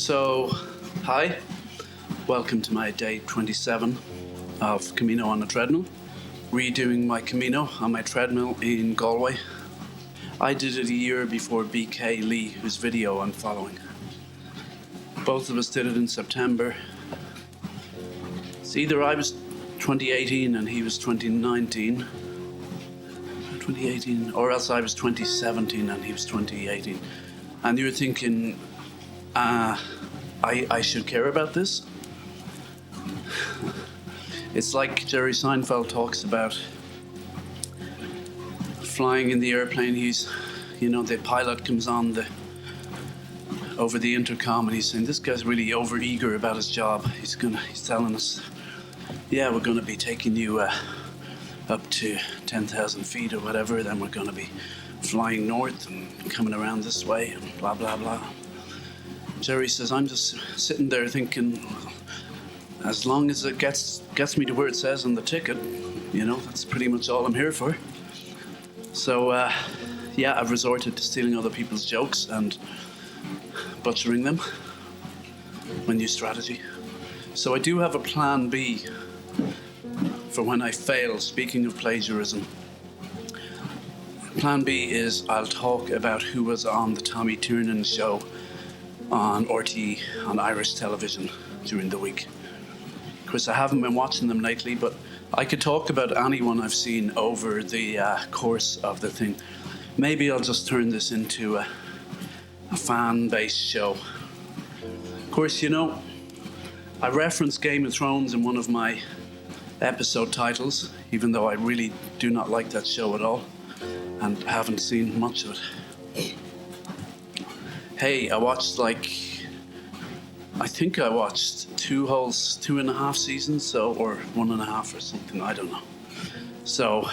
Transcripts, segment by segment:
So, hi, welcome to my day 27 of Camino on a Treadmill. Redoing my Camino on my treadmill in Galway. I did it a year before BK Lee, whose video I'm following. Both of us did it in September. It's either I was 2018 and he was 2019, or else I was 2017 and he was 2018. And you're thinking, I should care about this? It's like Jerry Seinfeld talks about flying in the airplane. The pilot comes on over the intercom and he's saying, this guy's really over-eager about his job. He's telling us, yeah, we're going to be taking you up to 10,000 feet or whatever, then we're going to be flying north and coming around this way and blah, blah, blah. Jerry says, I'm just sitting there thinking, as long as it gets me to where it says on the ticket, that's pretty much all I'm here for. So, I've resorted to stealing other people's jokes and butchering them. My new strategy. So I do have a plan B for when I fail, speaking of plagiarism. Plan B is I'll talk about who was on the Tommy Tiernan show on RTE, on Irish television during the week. Of course, I haven't been watching them lately, but I could talk about anyone I've seen over the course of the thing. Maybe I'll just turn this into a fan-based show. Of course, I referenced Game of Thrones in one of my episode titles, even though I really do not like that show at all and haven't seen much of it. Hey, I watched I watched 2.5 seasons, or 1.5 or something, I don't know. So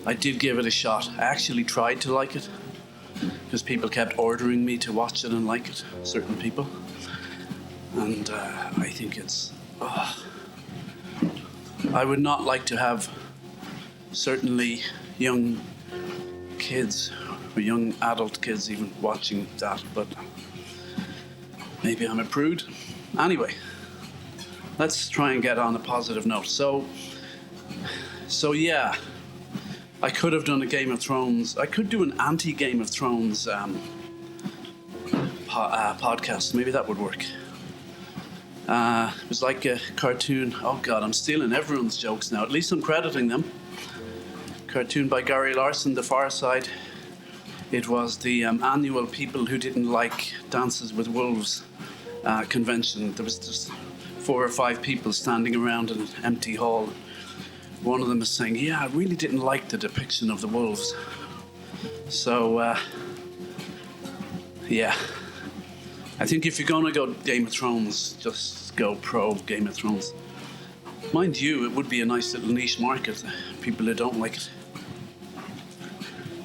I did give it a shot. I actually tried to like it because people kept ordering me to watch it and like it, certain people. And I think it's... I would not like to have certainly young kids or young adult kids even watching that, but maybe I'm a prude. Anyway, let's try and get on a positive note. So yeah, I could have done a Game of Thrones. I could do an anti-Game of Thrones podcast. Maybe that would work. It was like a cartoon. Oh God, I'm stealing everyone's jokes now. At least I'm crediting them. Cartoon by Gary Larson, The Far Side. It was the annual People Who Didn't Like Dances with Wolves convention. There was just 4 or 5 people standing around in an empty hall. One of them was saying, yeah, I really didn't like the depiction of the wolves. So, I think if you're going to go Game of Thrones, just go pro Game of Thrones. Mind you, it would be a nice little niche market, people who don't like it.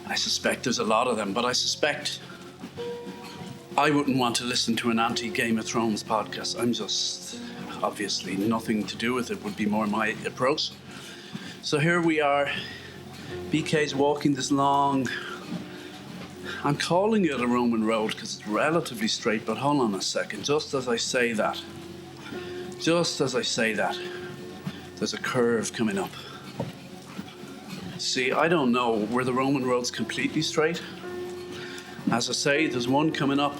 I suspect there's a lot of them, but I suspect I wouldn't want to listen to an anti-Game of Thrones podcast. I'm just, obviously, nothing to do with it would be more my approach. So here we are. BK's walking this long... I'm calling it a Roman road because it's relatively straight, but hold on a second. Just as I say that, there's a curve coming up. See, I don't know, were the Roman roads completely straight? As I say, there's one coming up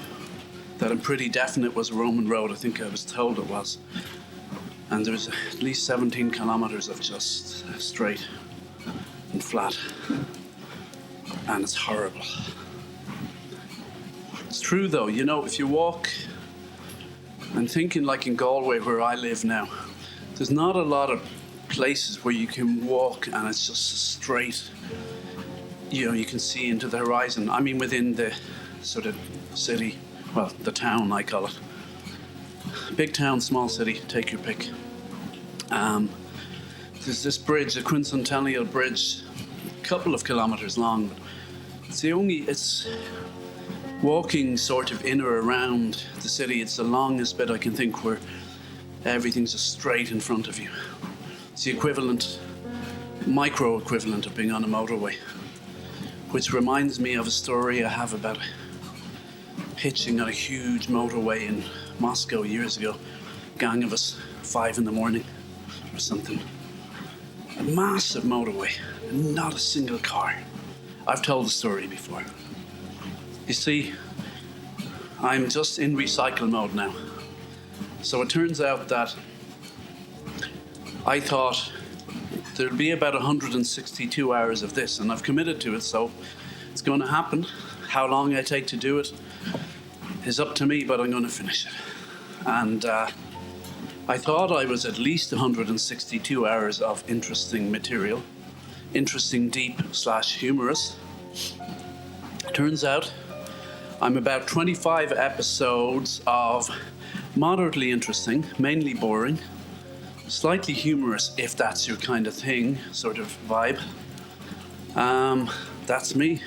that I'm pretty definite was a Roman road. I think I was told it was. And there's at least 17 kilometers of just straight and flat. And it's horrible. It's true though, if you walk, I'm thinking like in Galway where I live now, there's not a lot of places where you can walk and it's just straight, you can see into the horizon. I mean within the sort of city, well, the town I call it. Big town, small city, take your pick. There's this bridge, a quincentennial bridge, a couple of kilometers long. It's walking sort of in or around the city. It's the longest bit I can think where everything's just straight in front of you. It's the micro equivalent of being on a motorway, which reminds me of a story I have about hitching on a huge motorway in Moscow years ago. Gang of us, 5 a.m. or something. A massive motorway, not a single car. I've told the story before. You see, I'm just in recycle mode now. So it turns out that I thought there'd be about 162 hours of this, and I've committed to it, so it's going to happen. How long I take to do it is up to me, but I'm going to finish it. And I thought I was at least 162 hours of interesting material, interesting, deep / humorous. Turns out I'm about 25 episodes of moderately interesting, mainly boring, slightly humorous, if that's your kind of thing, sort of vibe. That's me.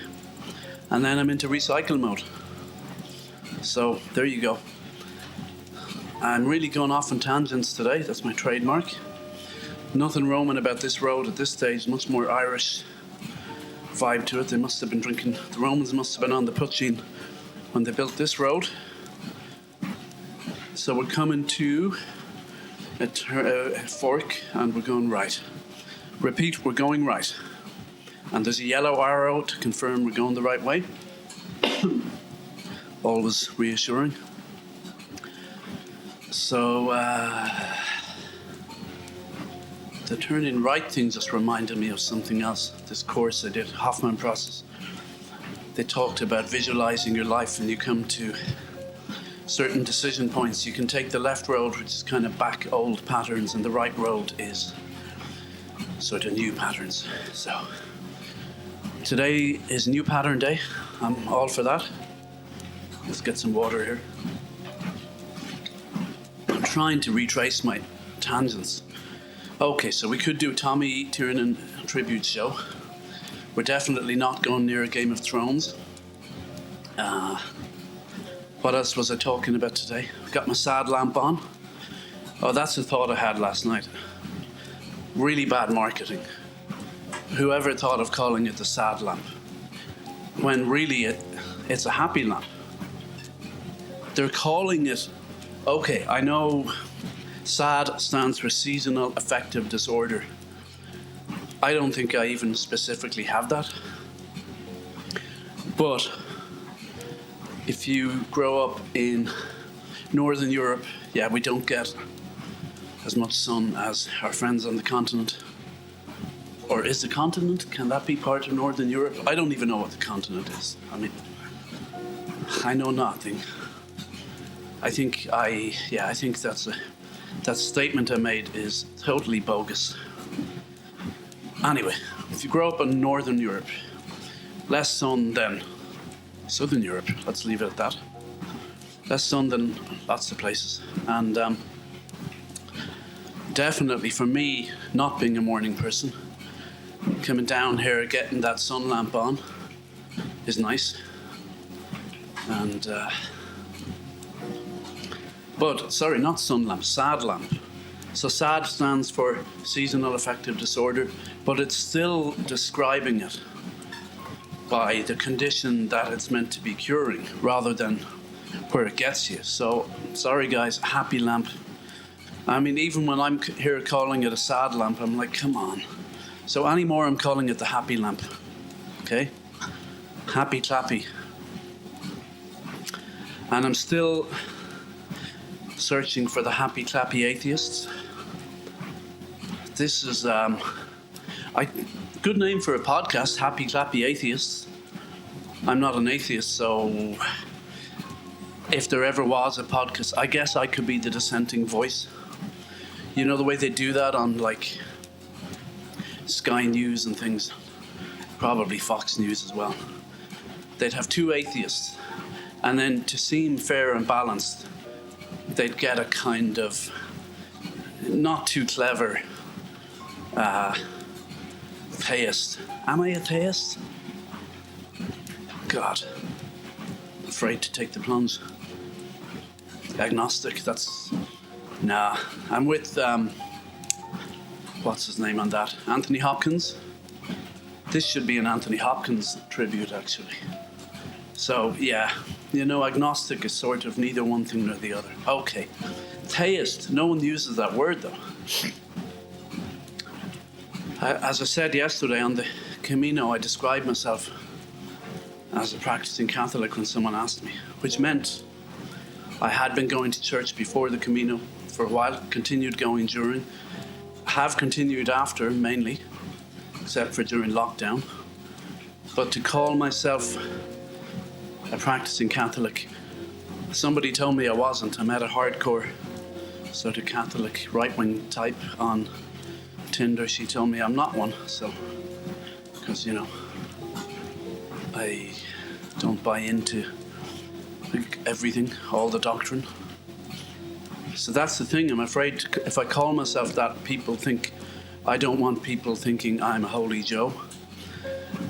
And then I'm into recycle mode. So there you go. I'm really going off on tangents today. That's my trademark. Nothing Roman about this road at this stage. Much more Irish vibe to it. They must have been drinking. The Romans must have been on the poutine when they built this road. So we're coming to a fork and we're going right. Repeat, we're going right. And there's a yellow arrow to confirm we're going the right way. Always reassuring. So the turning right thing just reminded me of something else. This course I did, Hoffman process. They talked about visualizing your life, and you come to certain decision points. You can take the left road, which is kind of back old patterns, and the right road is sort of new patterns. So today is new pattern day. I'm all for that. Let's get some water here. I'm trying to retrace my tangents. Okay, so we could do Tommy Tiernan tribute show. We're definitely not going near a Game of Thrones. What else was I talking about today? Got my sad lamp on. Oh, that's a thought I had last night. Really bad marketing. Whoever thought of calling it the sad lamp, when really it's a happy lamp. They're calling it, okay, I know SAD stands for seasonal affective disorder. I don't think I even specifically have that. But if you grow up in Northern Europe, yeah, we don't get as much sun as our friends on the continent. Or is the continent? Can that be part of Northern Europe? I don't even know what the continent is. I mean, I know nothing. I think that statement I made is totally bogus. Anyway, if you grow up in Northern Europe, less sun than Southern Europe, let's leave it at that. Less sun than lots of places. And definitely for me, not being a morning person, coming down here, getting that sun lamp on is nice. And but sorry, not sun lamp, SAD lamp. So SAD stands for seasonal affective disorder, but it's still describing it by the condition that it's meant to be curing rather than where it gets you. So sorry guys, happy lamp. I mean, even when I'm here calling it a sad lamp, I'm like, come on. So anymore, I'm calling it the happy lamp. Okay? Happy clappy. And I'm still searching for the happy clappy atheists. This is good name for a podcast, Happy Clappy Atheists. I'm not an atheist, so if there ever was a podcast, I guess I could be the dissenting voice. You know the way they do that on like Sky News and things, probably Fox News as well. They'd have two atheists, and then to seem fair and balanced, they'd get a kind of not too clever theist. Am I a theist? God, I'm afraid to take the plunge. Agnostic, that's... Nah, I'm with, what's his name on that? Anthony Hopkins. This should be an Anthony Hopkins tribute, actually. So, yeah, Agnostic is sort of neither one thing nor the other. Okay. Theist, no one uses that word though. As I said yesterday on the Camino, I described myself as a practicing Catholic when someone asked me, which meant I had been going to church before the Camino for a while, continued going during, have continued after mainly, except for during lockdown. But to call myself a practicing Catholic, somebody told me I wasn't. I met a hardcore sort of Catholic right-wing type on Tinder. She told me I'm not one, so, because, I don't buy into everything, all the doctrine. So that's the thing. I'm afraid if I call myself that, people think, I don't want people thinking I'm a holy Joe.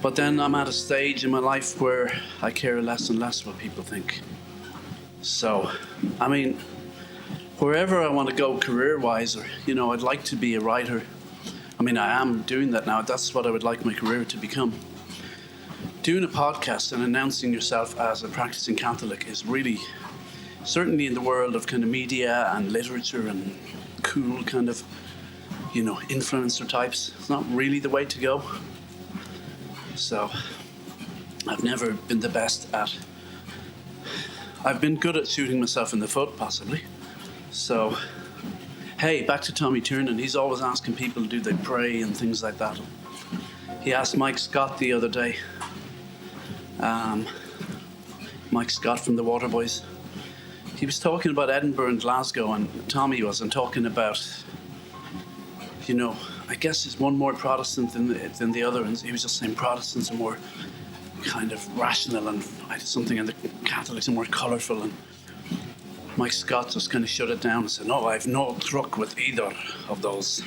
But then I'm at a stage in my life where I care less and less what people think. So, wherever I want to go career-wise, or, I'd like to be a writer. I am doing that now. That's what I would like my career to become. Doing a podcast and announcing yourself as a practicing Catholic is really, certainly in the world of kind of media and literature and cool kind of, influencer types, it's not really the way to go. So, I've never been the best at, I've been good at shooting myself in the foot, possibly. So, hey, back to Tommy Tiernan. He's always asking people, do they pray and things like that. He asked Mike Scott the other day, Mike Scott from the Waterboys. He was talking about Edinburgh and Glasgow, and Tommy wasn't talking about, I guess he's one more Protestant than the other, and he was just saying Protestants are more kind of rational, and something, and the Catholics are more colourful, and Mike Scott just kind of shut it down and said, no, I've no truck with either of those.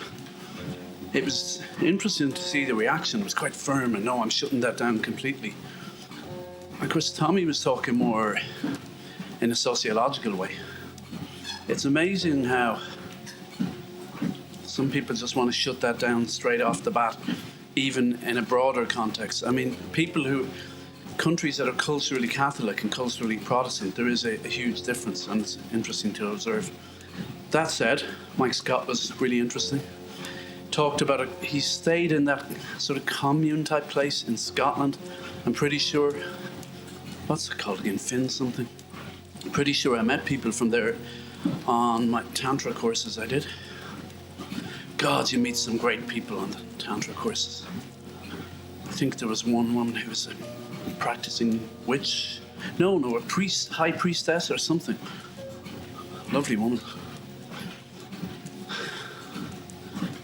It was interesting to see the reaction. It was quite firm, and no, I'm shutting that down completely. Of course, Tommy was talking more in a sociological way. It's amazing how some people just want to shut that down straight off the bat, even in a broader context. Countries that are culturally Catholic and culturally Protestant, there is a huge difference, and it's interesting to observe. That said, Mike Scott was really interesting. Talked about it. He stayed in that sort of commune type place in Scotland. I'm pretty sure, what's it called again? Finn something. I'm pretty sure I met people from there on my Tantra courses I did. God, you meet some great people on the Tantra courses. I think there was one woman who was a practicing witch. No, a priest, high priestess or something. Lovely woman.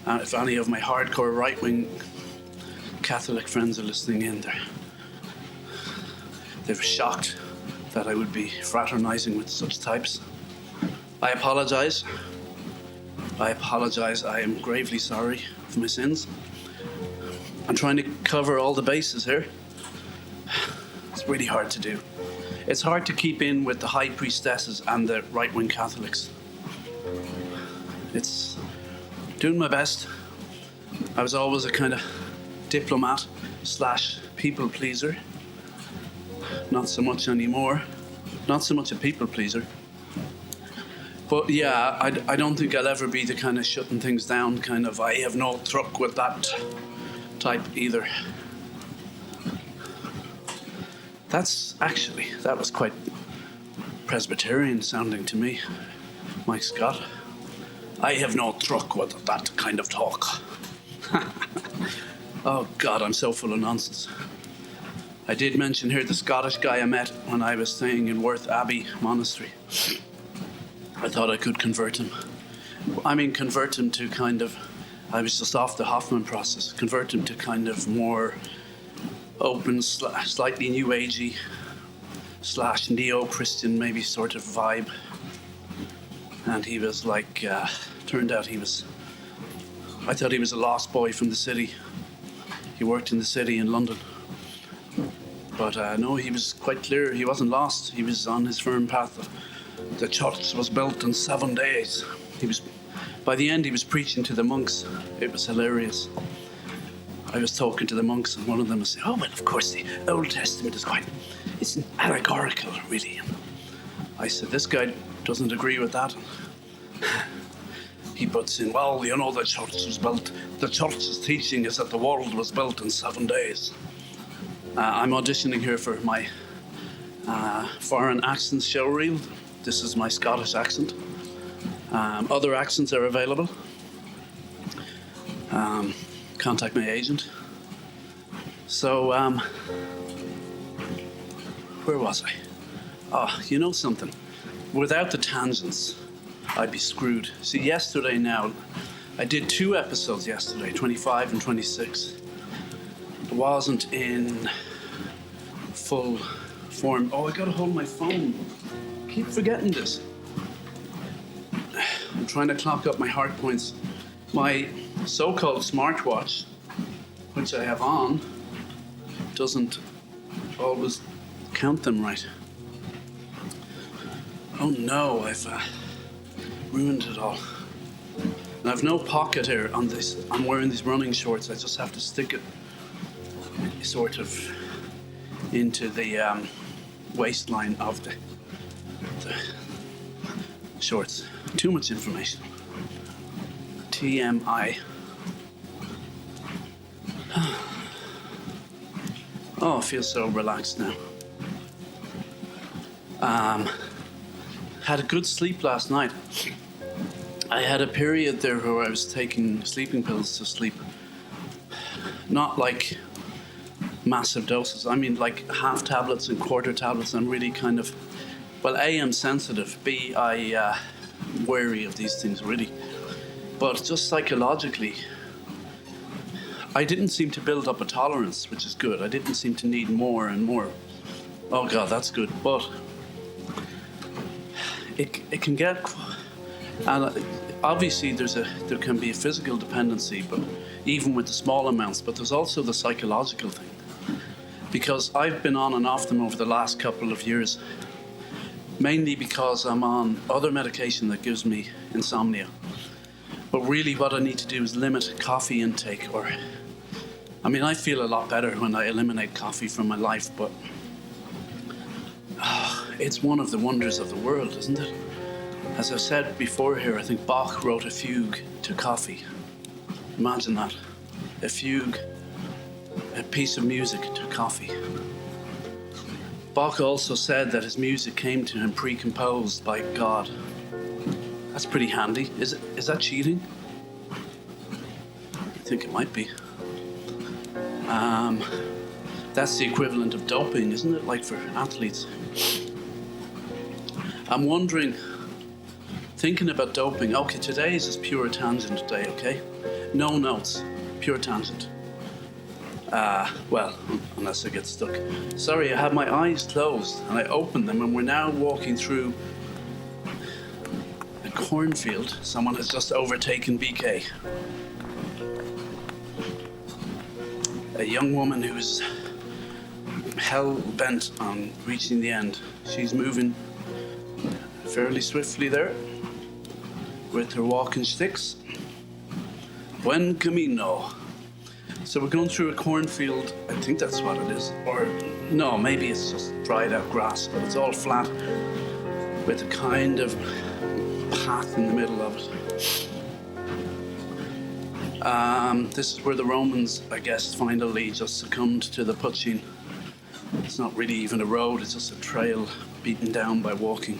And if any of my hardcore right-wing Catholic friends are listening in there, they were shocked that I would be fraternizing with such types. I apologize. I am gravely sorry for my sins. I'm trying to cover all the bases here. It's really hard to do. It's hard to keep in with the high priestesses and the right-wing Catholics. It's doing my best. I was always a kind of diplomat / people pleaser. Not so much anymore. Not so much a people pleaser. But yeah, I don't think I'll ever be the kind of shutting things down kind of, I have no truck with that type either. That was quite Presbyterian sounding to me, Mike Scott. I have no truck with that kind of talk. Oh God, I'm so full of nonsense. I did mention here the Scottish guy I met when I was staying in Worth Abbey Monastery. I thought I could convert him. Convert him to kind of, I was just off the Hoffman process, convert him to kind of more open, slightly new agey / neo-Christian maybe sort of vibe. And he was like, turned out I thought he was a lost boy from the city. He worked in the city in London. But no, he was quite clear. He wasn't lost. He was on his firm path. The church was built in 7 days. By the end, he was preaching to the monks. It was hilarious. I was talking to the monks, and one of them was saying, "Oh, well, of course, the Old Testament is quite it's allegorical, really. I said, this guy doesn't agree with that. He puts in, well, you know, the church's teaching is that the world was built in 7 days. I'm auditioning here for my foreign accents show reel. This is my Scottish accent. Other accents are available. Contact my agent. So, where was I? Oh, you know something? Without the tangents, I'd be screwed. See, yesterday now, I did 2 episodes yesterday, 25 and 26. It wasn't in full form. Oh, I gotta hold my phone. Keep forgetting this. I'm trying to clock up my heart points. My so-called smartwatch, which I have on, doesn't always count them right. Oh no, I've ruined it all. And I've no pocket here on this. I'm wearing these running shorts. I just have to stick it sort of into the waistline of the shorts. Too much information. TMI. Oh, I feel so relaxed now. Had a good sleep last night. I had a period there where I was taking sleeping pills to sleep. Not like massive doses. I mean like half tablets and quarter tablets. I'm really kind of, well, A, I'm sensitive. B, I wary of these things really. But just psychologically, I didn't seem to build up a tolerance, which is good. I didn't seem to need more and more. Oh God, that's good. But it can get, and obviously there can be a physical dependency, but even with the small amounts. But there's also the psychological thing, because I've been on and off them over the last couple of years, mainly because I'm on other medication that gives me insomnia. But really, what I need to do is limit coffee intake, I mean, I feel a lot better when I eliminate coffee from my life, but it's one of the wonders of the world, isn't it? As I've said before here, I think Bach wrote a fugue to coffee. Imagine that. A fugue, a piece of music to coffee. Bach also said that his music came to him pre-composed by God. That's pretty handy. Is that cheating? I think it might be. That's the equivalent of doping, isn't it? Like for athletes. I'm wondering, thinking about doping. Okay, today is just pure tangent day, okay? No notes, pure tangent. Well, unless I get stuck. Sorry, I had my eyes closed and I opened them, and we're now walking through a cornfield. Someone has just overtaken BK. A young woman who's hell-bent on reaching the end. She's moving fairly swiftly there with her walking sticks. Buen Camino. So we're going through a cornfield. I think that's what it is. Or no, maybe it's just dried out grass, but it's all flat with a kind of path in the middle of it. This is where the Romans, I guess, finally just succumbed to the poaching. It's not really even a road, it's just a trail beaten down by walking.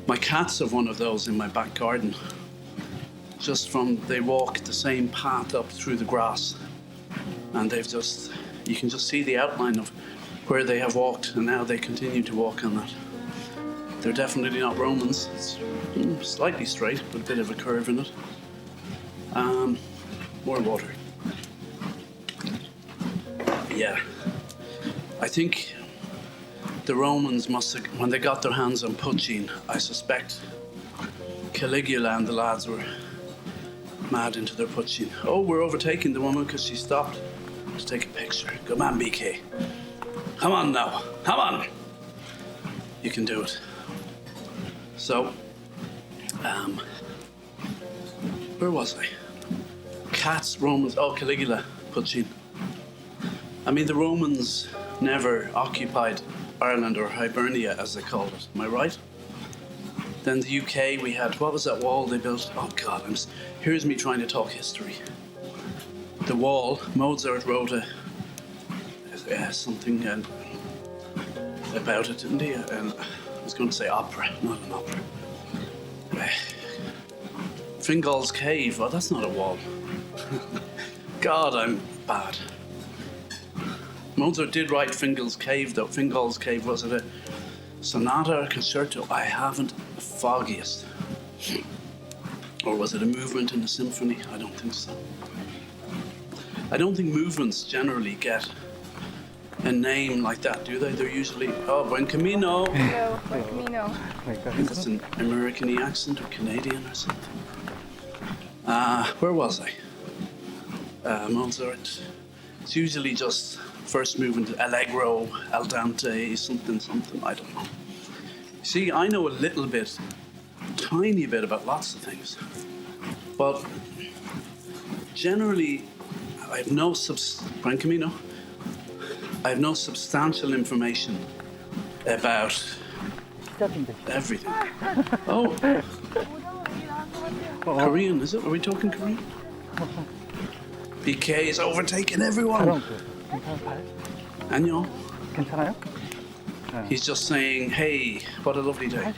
My cats have one of those in my back garden. They walk the same path up through the grass. And you can just see the outline of where they have walked, and now they continue to walk on that. They're definitely not Romans. It's slightly straight, but a bit of a curve in it. More water. Yeah. I think the Romans must have, when they got their hands on poaching, I suspect Caligula and the lads were mad into their poaching. Oh, we're overtaking the woman because she stopped to take a picture. Come on, BK. Come on now. Come on. You can do it. So, where was I? Cats, Romans, Caligula, poaching. I mean, the Romans never occupied Ireland, or Hibernia as they called it. Am I right? Then the UK, we had, what was that wall they built? Oh God, here's me trying to talk history. The wall, Mozart wrote something about it, didn't he? And I was going to say opera, not an opera. Fingal's Cave, oh, that's not a wall. God, I'm bad. Mozart did write Fingal's Cave, though. Fingal's Cave, was it a sonata or concerto? I haven't the foggiest. Or was it a movement in a symphony? I don't think so. I don't think movements generally get a name like that, do they? They're usually, Buen Camino. No, Buen Camino. That's an American-y accent or Canadian or something. Where was I? Mozart. It's usually just first movement, allegro, andante, something, I don't know. See, I know a little bit, tiny bit about lots of things, but generally, I have no Buen Camino. I have no substantial information about everything. Oh, Korean, is it? Are we talking Korean? BK is overtaking everyone. 안녕. 괜찮아요? He's just saying, hey, what a lovely day.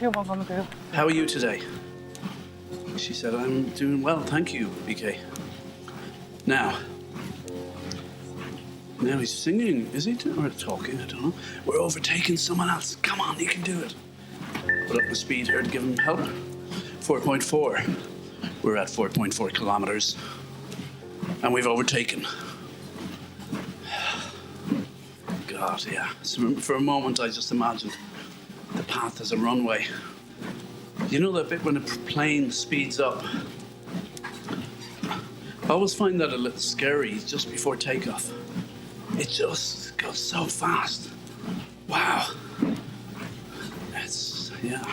How are you today? She said, I'm doing well, thank you, BK. Now he's singing, is he? Or talking, I don't know. We're overtaking someone else. Come on, you can do it. Put up the speed here to give him help. 4.4. We're at 4.4 kilometers. And we've overtaken. God, yeah. So for a moment, I just imagined the path as a runway. You know that bit when a plane speeds up? I always find that a little scary just before takeoff. It just goes so fast. Wow. Yeah.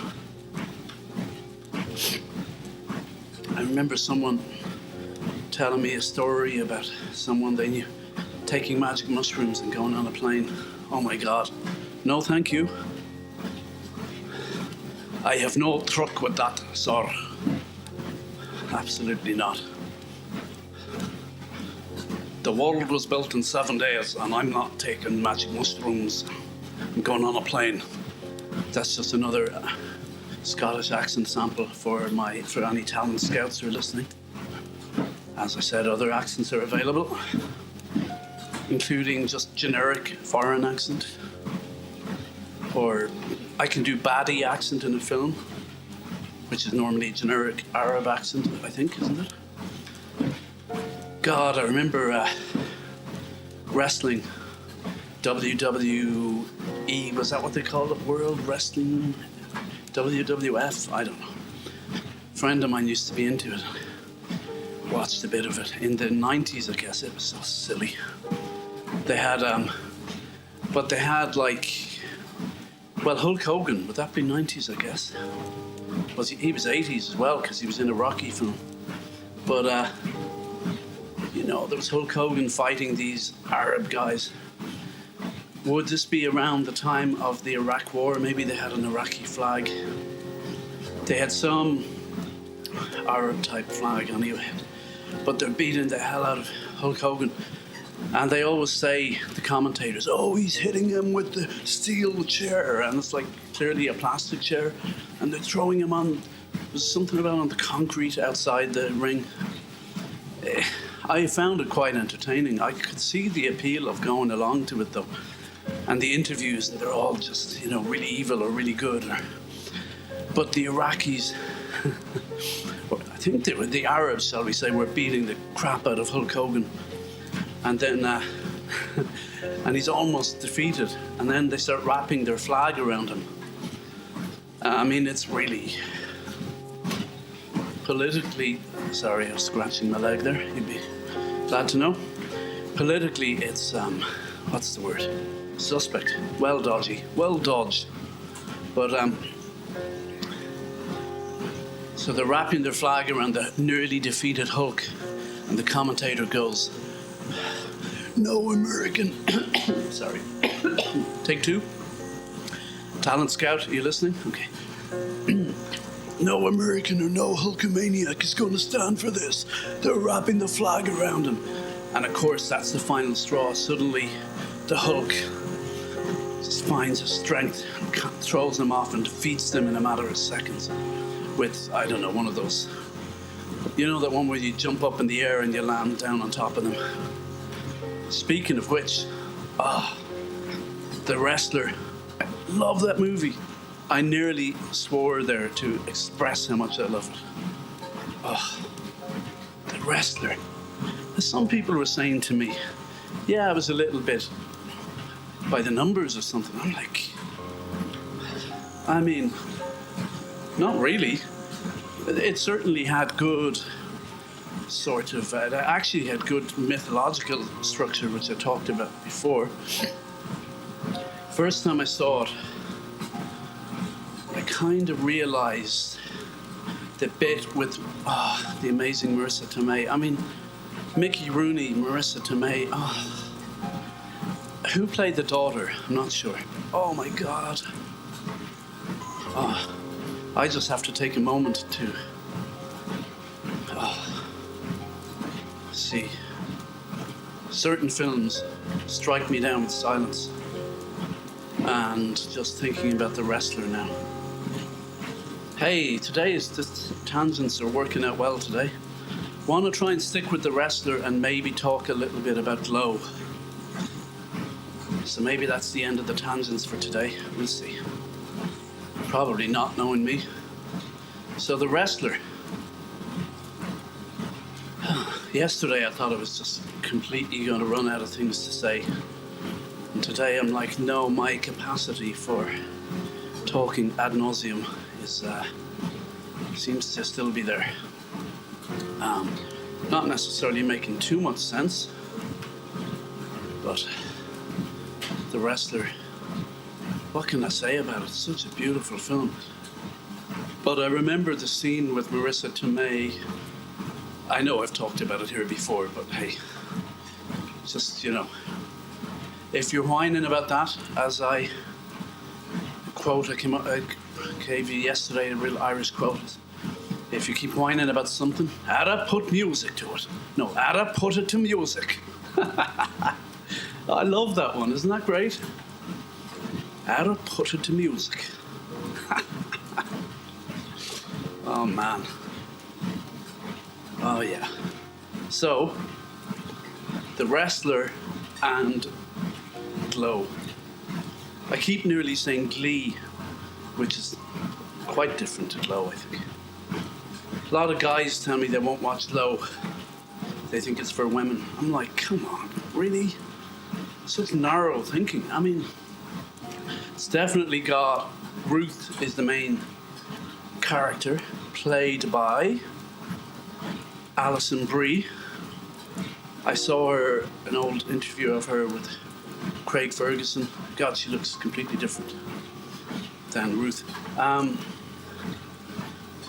I remember someone telling me a story about someone they knew taking magic mushrooms and going on a plane. Oh my God. No, thank you. I have no truck with that, sir. Absolutely not. The world was built in 7 days, and I'm not taking magic mushrooms and going on a plane. That's just another Scottish accent sample for any talent scouts who are listening. As I said, other accents are available, including just generic foreign accent. Or I can do baddie accent in a film, which is normally generic Arab accent, I think, isn't it? God, I remember wrestling, WWE, was that what they called it? World Wrestling, WWF, I don't know. A friend of mine used to be into it. Watched a bit of it. In the 90s, I guess, it was so silly. They had, but they had Hulk Hogan, would that be 90s, I guess? He was 80s as well, because he was in a Rocky film. But, there was Hulk Hogan fighting these Arab guys. Would this be around the time of the Iraq War? Maybe they had an Iraqi flag. They had some Arab-type flag anyway. But they're beating the hell out of Hulk Hogan. And they always say, the commentators, oh, he's hitting him with the steel chair. And it's clearly a plastic chair. And they're throwing him on, there's something about on the concrete outside the ring. I found it quite entertaining. I could see the appeal of going along to it, though. And the interviews, they're all just, really evil or really good. But the Iraqis, I think they were the Arabs, shall we say, were beating the crap out of Hulk Hogan. And then, and he's almost defeated. And then they start wrapping their flag around him. It's really politically, sorry, I was scratching my leg there. You'd be glad to know. Politically, it's, what's the word? Suspect. Well dodgy. Well dodged. But, so they're wrapping their flag around the nearly defeated Hulk. And the commentator goes, no American, sorry, take two. Talent Scout, are you listening? Okay. No American or no Hulkamaniac is going to stand for this. They're wrapping the flag around him. And of course, that's the final straw. Suddenly, the Hulk just finds his strength, throws them off and defeats them in a matter of seconds with, I don't know, one of those, you know, that one where you jump up in the air and you land down on top of them. Speaking of which, The Wrestler. I love that movie. I nearly swore there to express how much I love it. The Wrestler. Some people were saying to me, yeah, I was a little bit by the numbers or something. I'm like, I mean, not really. It certainly had good sort of, it actually had good mythological structure, which I talked about before. First time I saw it, I kind of realized the bit with the amazing Marissa Tomei. I mean, Mickey Rooney, Marissa Tomei. Who played the daughter? I'm not sure. Oh my God. I just have to take a moment to see. Certain films strike me down with silence. And just thinking about The Wrestler now. Hey, the tangents are working out well today. Want to try and stick with The Wrestler and maybe talk a little bit about Glow. So maybe that's the end of the tangents for today. We'll see. Probably not, knowing me. So The Wrestler. Yesterday I thought I was just completely going to run out of things to say. And today I'm like, no, my capacity for talking ad nauseum is seems to still be there. Not necessarily making too much sense, but The Wrestler, what can I say about it? Such a beautiful film. But I remember the scene with Marissa Tomei. I know I've talked about it here before, but hey, just, you know, if you're whining about that, as I quote, I gave you yesterday, a real Irish quote. If you keep whining about something, Ada, put music to it. No, Ada, put it to music. I love that one, isn't that great? Ada, put it to music. Oh man. Oh yeah. So, The Wrestler and Glow. I keep nearly saying Glee, which is quite different to Glow, I think. A lot of guys tell me they won't watch Glow. They think it's for women. I'm like, come on, really? Such narrow thinking. I mean, it's definitely got Ruth is the main character, played by Alison Brie. I saw an old interview of her with Craig Ferguson. God, she looks completely different than Ruth.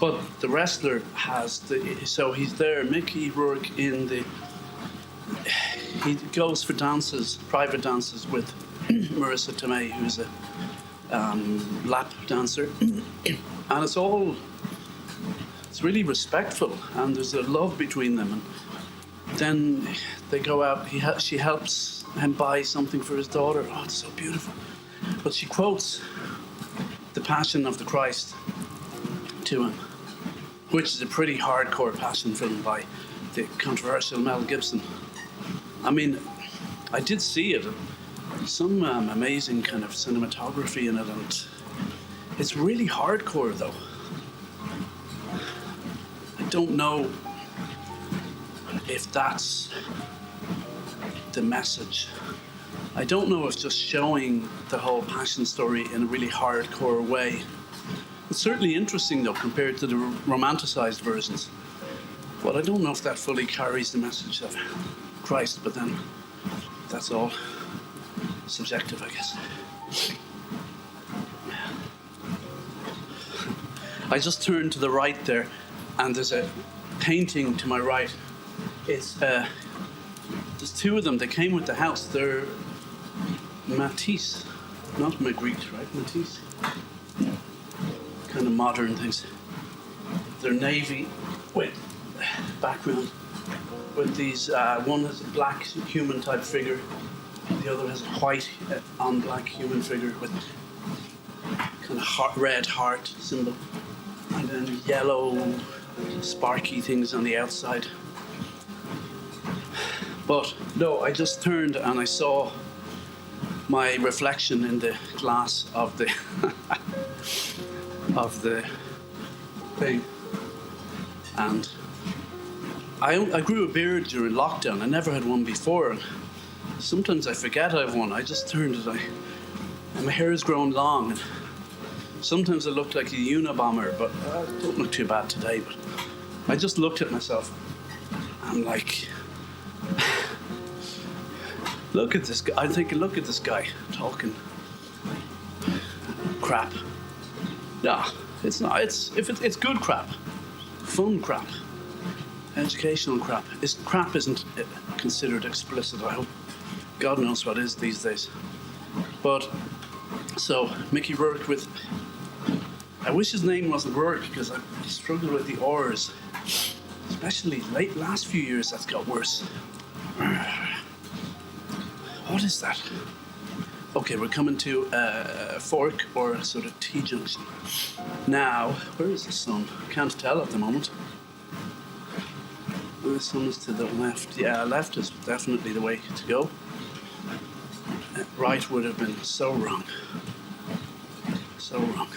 But The Wrestler has so he's there, Mickey Rourke he goes for dances, private dances with Marissa Tomei, who's a lap dancer. And it's really respectful, and there's a love between them. And then they go out, she helps him buy something for his daughter. Oh, it's so beautiful. But she quotes The Passion of the Christ to him, which is a pretty hardcore passion film by the controversial Mel Gibson. I mean, I did see it. Some amazing kind of cinematography in it, and it's really hardcore though. I don't know if that's the message. I don't know if just showing the whole passion story in a really hardcore way. It's certainly interesting though compared to the romanticized versions. But I don't know if that fully carries the message of Christ, but then that's all subjective, I guess. I just turned to the right there, and there's a painting to my right. It's there's two of them. They came with the house. They're Matisse. not Magritte, right? Matisse. Kind of modern things. They're navy with background. With these, one has a black human type figure, the other has a white on black human figure with kind of red heart symbol, and then yellow sparky things on the outside. But no, I just turned and I saw my reflection in the glass of the of the thing, and I grew a beard during lockdown. I never had one before, and sometimes I forget I have one. I just turned it, and my hair has grown long, and sometimes I look like a Unabomber, but I don't look too bad today. But I just looked at myself. I'm like, look at this guy. I'm thinking, look at this guy talking crap. No, it's not. It's good crap, fun crap, educational crap. Crap isn't considered explicit. I hope. God knows what is these days. But so Mickey Rourke with. I wish his name wasn't Rourke because I struggle with the R's, especially last few years. That's got worse. What is that? Okay, we're coming to a fork or a sort of T-junction. Now, where is the sun? Can't tell at the moment. The sun is to the left. Yeah, left is definitely the way to go. Right would have been so wrong. So wrong.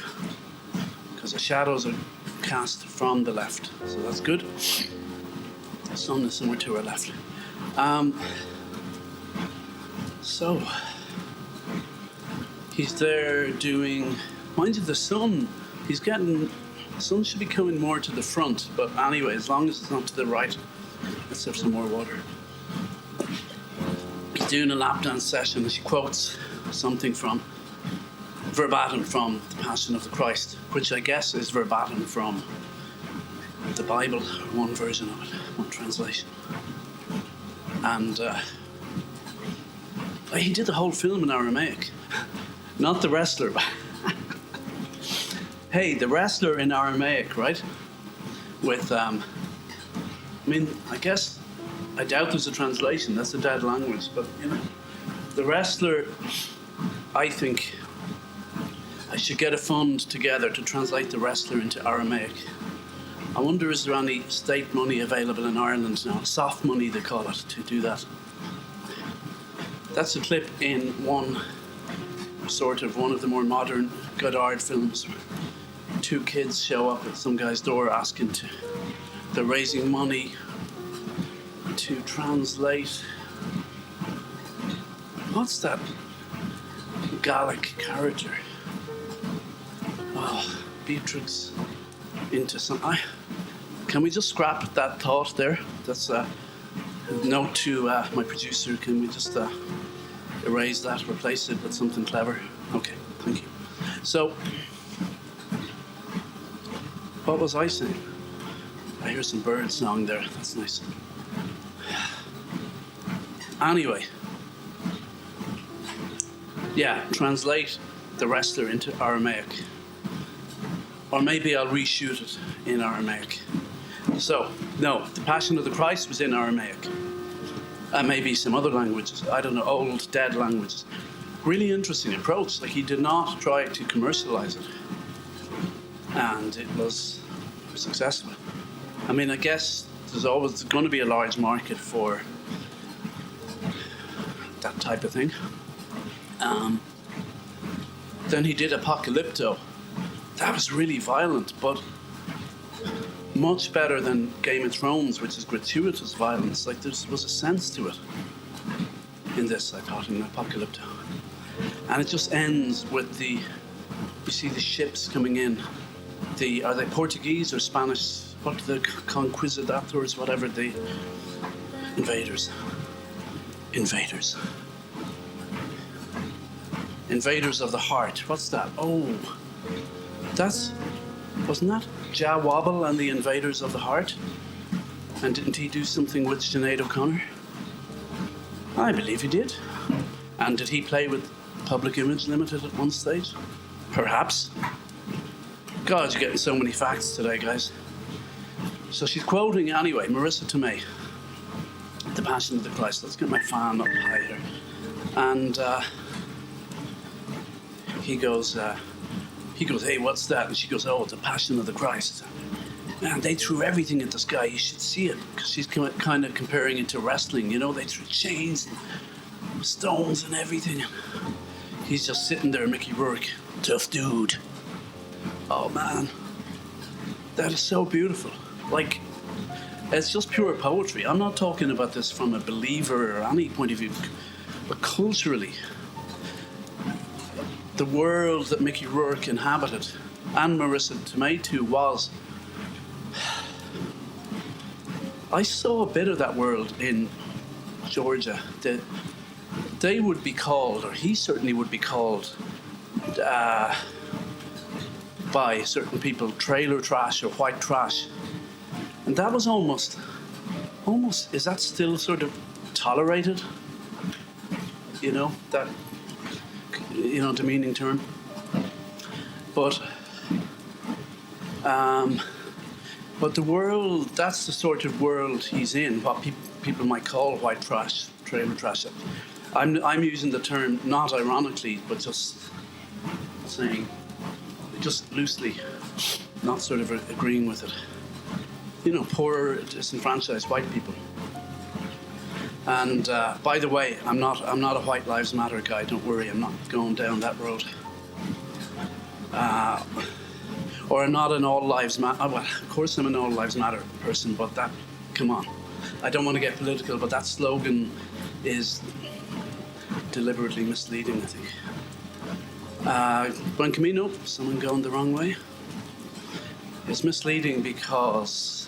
Because the shadows are cast from the left, so that's good. The sun is somewhere to our left. So he's there doing, mind you, the sun should be coming more to the front, but anyway, as long as it's not to the right. Let's have some more water. He's doing a lap dance session and she quotes something verbatim from the Passion of the Christ, which I guess is verbatim from the Bible, one version of it, one translation. And he did the whole film in Aramaic. Not the wrestler. Hey, the wrestler in Aramaic, right? With, I doubt there's a translation. That's a dead language. But, the wrestler, I think I should get a fund together to translate the wrestler into Aramaic. I wonder, is there any state money available in Ireland now? Soft money, they call it, to do that. That's a clip in one of the more modern Godard films. Two kids show up at some guy's door they're raising money to translate. What's that Gallic character? Oh, Beatrix into some. Can we just scrap that thought there? That's a note to my producer. Can we just erase that, replace it with something clever? Okay, thank you. So, what was I saying? I hear some bird song there. That's nice. Anyway, yeah, translate the wrestler into Aramaic. Or maybe I'll reshoot it in Aramaic. So, no, the Passion of the Christ was in Aramaic. Maybe some other languages, I don't know, old, dead languages. Really interesting approach. Like, he did not try to commercialize it. And it was successful. I guess there's always going to be a large market for that type of thing. Then he did Apocalypto. That was really violent, but much better than Game of Thrones, which is gratuitous violence. Like, there was a sense to it in this, I thought, in Apocalypto. And it just ends with you see the ships coming in. Are they Portuguese or Spanish? What the conquistadores, whatever, the invaders. Invaders of the heart. What's that? Oh, wasn't that Ja Wobble and the Invaders of the Heart? And didn't he do something with Sinead O'Connor? I believe he did. And did he play with Public Image Limited at one stage? Perhaps. God, you're getting so many facts today, guys. So she's quoting, anyway, Marissa Tomei, The Passion of the Christ. Let's get my fan up high here. And he goes, hey, what's that? And she goes, oh, The Passion of the Christ. Man, they threw everything at the sky. You should see it. Because she's kind of comparing it to wrestling. You know, they threw chains and stones and everything. He's just sitting there, Mickey Rourke. Tough dude. Oh, man. That is so beautiful. Like, it's just pure poetry. I'm not talking about this from a believer or any point of view, but culturally, the world that Mickey Rourke inhabited, and Marissa Tomei too, was. I saw a bit of that world in Georgia. They would be called, or he certainly would be called, by certain people, trailer trash or white trash. And that was almost, is that still sort of tolerated? You know, that, demeaning term. But the world, that's the sort of world he's in, what people might call white trash, trailer trash. I'm using the term not ironically, but just saying, just loosely, not sort of agreeing with it. You know, poor, disenfranchised white people. And by the way, I'm not a White Lives Matter guy. Don't worry, I'm not going down that road. Or I'm not an All Lives Matter. Well, of course I'm an All Lives Matter person, but that, come on. I don't want to get political, but that slogan is deliberately misleading, I think. Buen Camino, someone going the wrong way. It's misleading because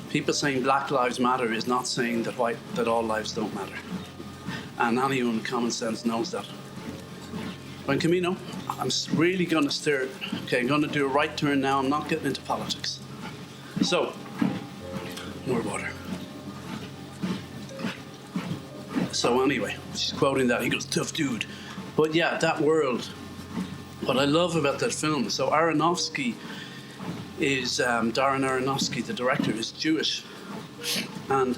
people saying Black Lives Matter is not saying that all lives don't matter. And anyone with common sense knows that. Buen Camino, I'm really going to steer. Okay, I'm going to do a right turn now. I'm not getting into politics. So, more water. So anyway, she's quoting that. He goes, tough dude. But yeah, that world. What I love about that film, so Aronofsky is, Darren Aronofsky, the director, is Jewish. And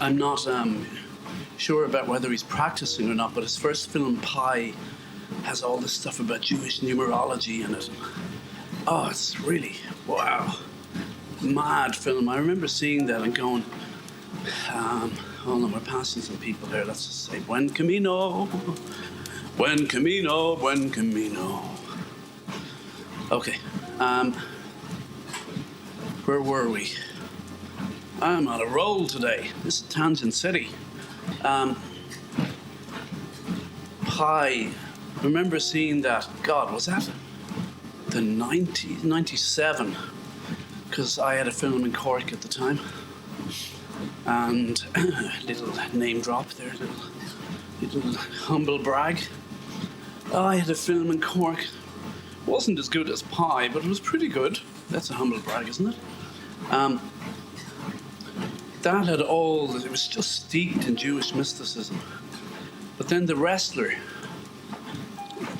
I'm not sure about whether he's practicing or not, but his first film, Pi, has all this stuff about Jewish numerology in it. Oh, it's really, wow, mad film. I remember seeing that and going, hold on, we're passing some people here. Let's just say, Buen Camino. Buen Camino, Buen Camino. Okay, where were we? I'm on a roll today. This is Tangent City. Pi, I remember seeing that, God, was that the 97? Because I had a film in Cork at the time. And little name drop there, little humble brag. I had a film in Cork. Wasn't as good as Pi, but it was pretty good. That's a humble brag, isn't it? That had all, it was just steeped in Jewish mysticism. But then The Wrestler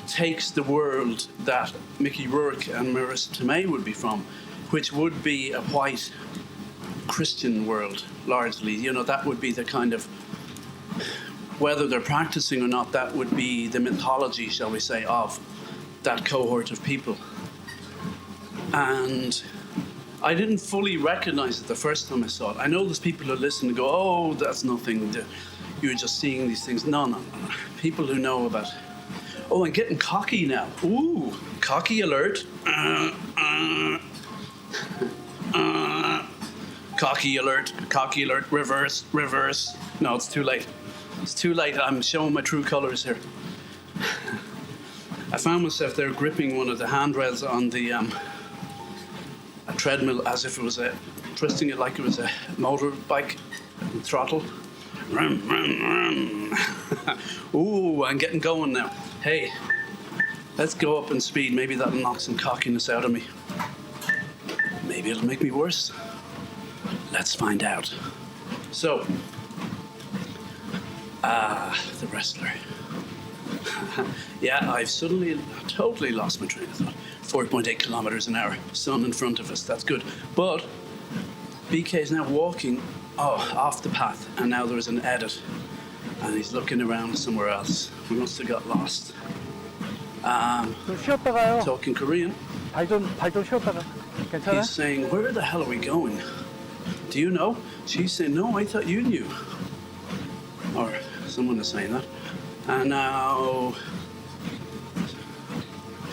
takes the world that Mickey Rourke and Marissa Tomei would be from, which would be a white Christian world, largely. You know, that would be the kind of, whether they're practicing or not, that would be the mythology, shall we say, of that cohort of people. And I didn't fully recognize it the first time I saw it. I know there's people who listen and go, oh, that's nothing, you're just seeing these things. No. People who know about, oh, I'm getting cocky now. Ooh, cocky alert. Cocky alert, reverse. No, it's too late. It's too late. I'm showing my true colors here. I found myself there gripping one of the handrails on the a treadmill as if it was twisting it like it was a motorbike throttle. Ooh, I'm getting going now. Hey, let's go up in speed. Maybe that'll knock some cockiness out of me. Maybe it'll make me worse. Let's find out. So, The wrestler. Yeah, I've suddenly totally lost my train of thought. 4.8 kilometers an hour, sun in front of us, that's good. But BK is now walking off the path, and now there's an edit, and he's looking around somewhere else. We must have got lost. Talking Korean. He's saying, where the hell are we going? Do you know? She's saying, no, I thought you knew. Or someone is saying that. And now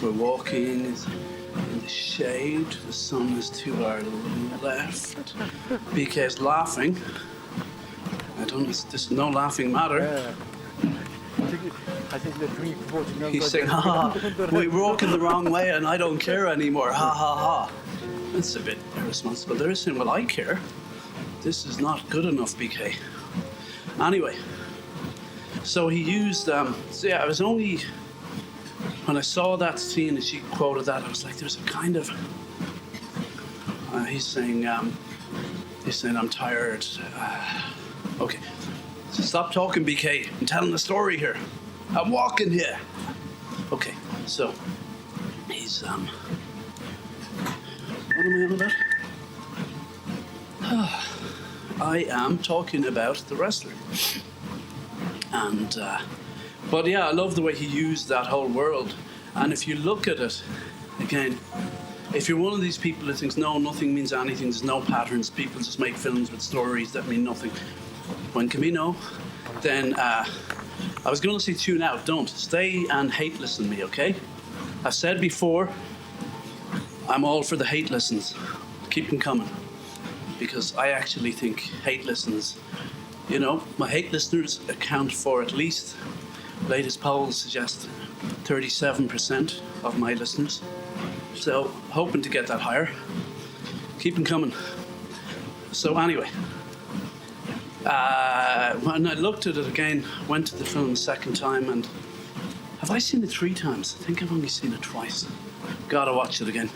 we're walking in the shade. The sun is to our left. BK is laughing. There's no laughing matter. He's saying, we're walking the wrong way and I don't care anymore. Ha ha ha. That's a bit irresponsible. They're saying, well, I care. This is not good enough, BK. Anyway, so he used, I was only, when I saw that scene and she quoted that, I was like, there's a kind of, he's saying, I'm tired. Okay, so stop talking, BK. I'm telling the story here. I'm walking here. Okay, so he's, what am I on about? I am talking about the wrestler. And, but yeah, I love the way he used that whole world. And if you look at it, again, if you're one of these people that thinks, no, nothing means anything, there's no patterns, people just make films with stories that mean nothing. Buen Camino, then I was going to say tune out. Don't. Stay and hate listen me, okay? I've said before, I'm all for the hate listens. Keep them coming. Because I actually think hate listens, you know, my hate listeners account for at least, latest polls suggest 37% of my listeners. So hoping to get that higher. Keep them coming. So anyway, when I looked at it again, went to the film the second time, and have I seen it 3 times? I think I've only seen it twice. Gotta watch it again.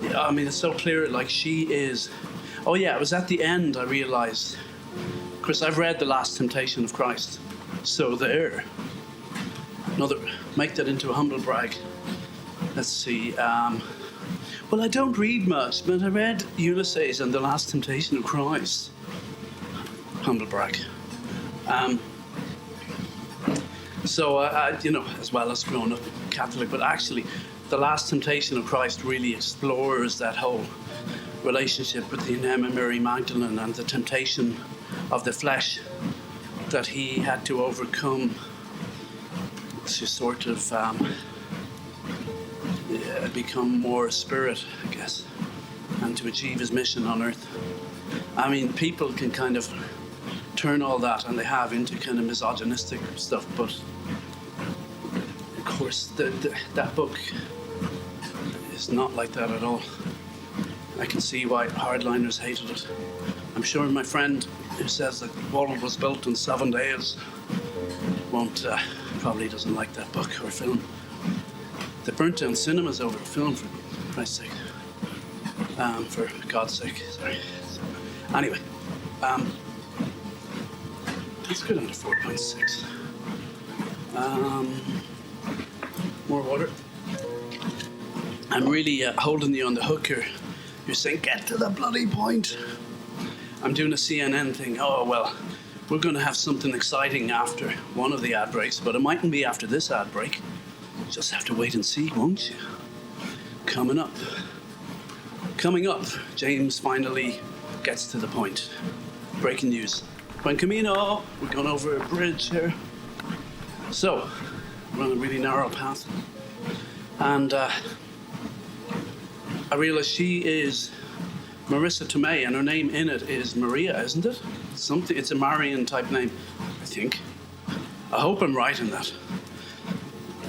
Yeah, I mean, it's so clear, like she is. Oh yeah, it was at the end I realized, Chris, I've read The Last Temptation of Christ. So there. Make that into a humble brag. Let's see. Well, I don't read much, but I read Ulysses and The Last Temptation of Christ. Humble brag. So, you know, as well as growing up Catholic, but actually, The Last Temptation of Christ really explores that whole relationship between him and Mary Magdalene and the temptation of the flesh that he had to overcome to sort of become more spirit, I guess, and to achieve his mission on earth. I mean, people can kind of turn all that, and they have, into kind of misogynistic stuff, but of course that book is not like that at all. I can see why hardliners hated it. I'm sure my friend who says that the world was built in 7 days probably doesn't like that book or film. They burnt down cinemas over a film, for Christ's sake. For God's sake, sorry. Anyway, let's go down to 4.6. More water. I'm really holding you on the hook here. You're saying, get to the bloody point. I'm doing a CNN thing. Oh, well, we're going to have something exciting after one of the ad breaks, but it mightn't be after this ad break. Just have to wait and see, won't you? Coming up, James finally gets to the point. Breaking news. Buen Camino, we're going over a bridge here. So, we're on a really narrow path. And I realize she is Marissa Tomei, and her name in it is Maria, isn't it? It's a Marian type name, I think. I hope I'm right in that.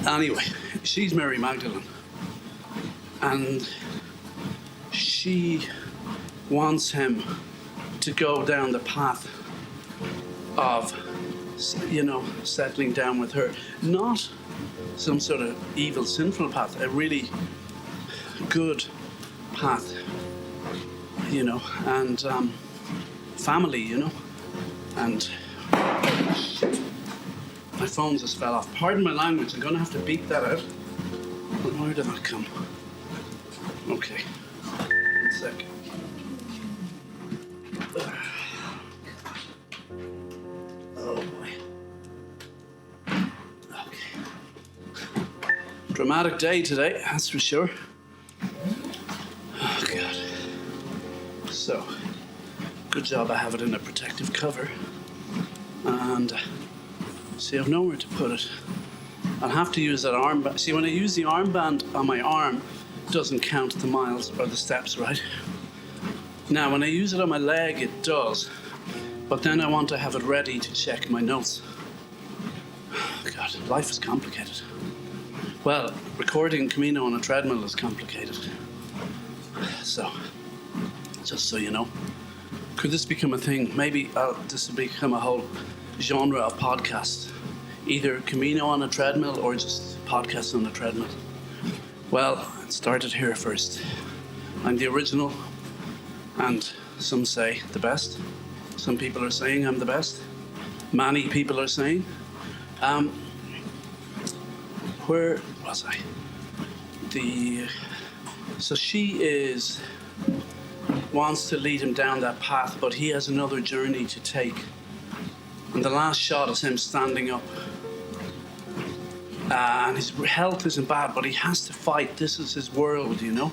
Anyway, she's Mary Magdalene. And she wants him to go down the path of, you know, settling down with her. Not some sort of evil, sinful path, a really good path, you know, and family, you know, and shit. My phone just fell off. Pardon my language, I'm gonna have to beep that out. Where did that come? Okay. 1 second. Oh boy. Okay. Dramatic day today, that's for sure. Oh God. So, good job I have it in a protective cover. And see, I've nowhere to put it. I'll have to use that armband. See, when I use the armband on my arm, it doesn't count the miles or the steps, right? Now, when I use it on my leg, it does. But then I want to have it ready to check my notes. God, life is complicated. Well, recording Camino on a treadmill is complicated. So, just so you know, could this become a thing? Maybe this will become a whole genre of podcasts. Either Camino on a treadmill or just podcasts on a treadmill. Well, it started here first. I'm the original, and some say the best. Some people are saying I'm the best. Many people are saying. Where was I? So she wants to lead him down that path, but he has another journey to take. And the last shot is him standing up. And his health isn't bad, but he has to fight. This is his world, you know?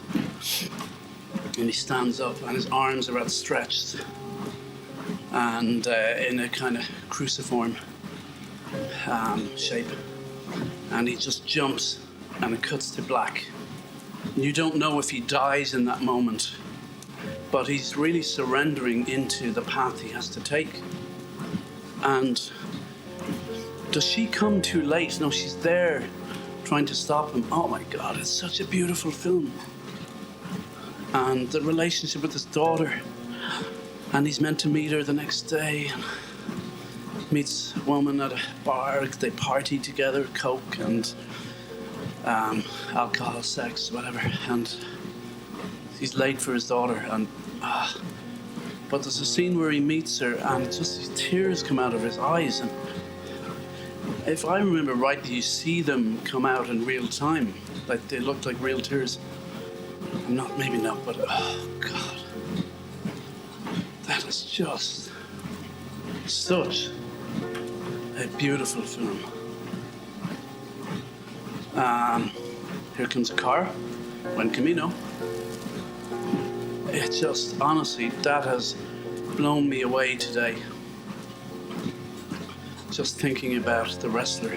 And he stands up, and his arms are outstretched. And in a kind of cruciform shape. And he just jumps, and it cuts to black. You don't know if he dies in that moment, but he's really surrendering into the path he has to take. And does she come too late? No, she's there trying to stop him. Oh my God, it's such a beautiful film. And the relationship with his daughter. And he's meant to meet her the next day. And meets a woman at a bar. They party together, coke and alcohol, sex, whatever. And he's late for his daughter. And but there's a scene where he meets her, and just these tears come out of his eyes. And if I remember rightly, you see them come out in real time. Like they look like real tears. Maybe not, but oh God. That is just such a beautiful film. Here comes a car. Buen Camino. It just, honestly, that has blown me away today. Just thinking about the wrestler.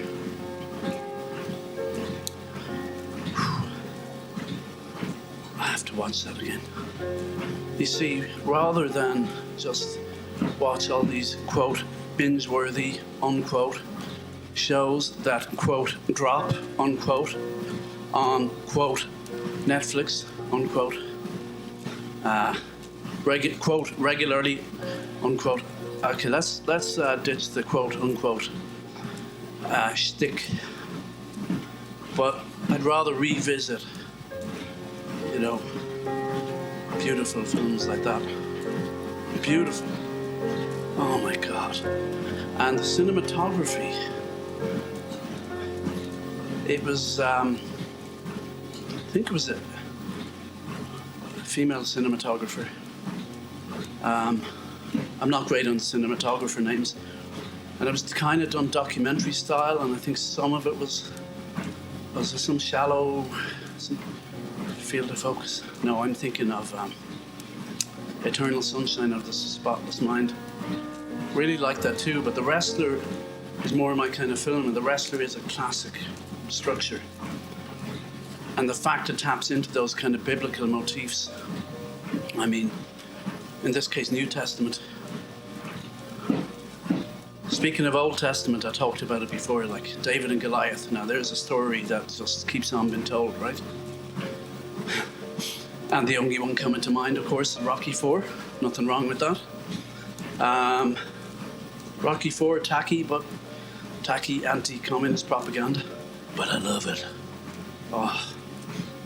I have to watch that again. You see, rather than just watch all these, quote, binge-worthy, unquote, shows that, quote, drop, unquote, on, quote, Netflix, unquote, quote, regularly, unquote. Okay, let's ditch the quote, unquote, shtick. But I'd rather revisit, you know, beautiful films like that. Beautiful. Oh my God. And the cinematography. It was, I think it was a female cinematographer. I'm not great on cinematographer names. And it was kind of done documentary style, and I think some of it was there some shallow field of focus? No, I'm thinking of Eternal Sunshine of the Spotless Mind. Really like that too, but The Wrestler is more my kind of film, and The Wrestler is a classic structure. And the fact it taps into those kind of biblical motifs, I mean, in this case, New Testament. Speaking of Old Testament, I talked about it before, like David and Goliath. Now, there's a story that just keeps on being told, right? And the only one coming to mind, of course, Rocky IV. Nothing wrong with that. Rocky IV, tacky anti-communist propaganda. But I love it. Oh,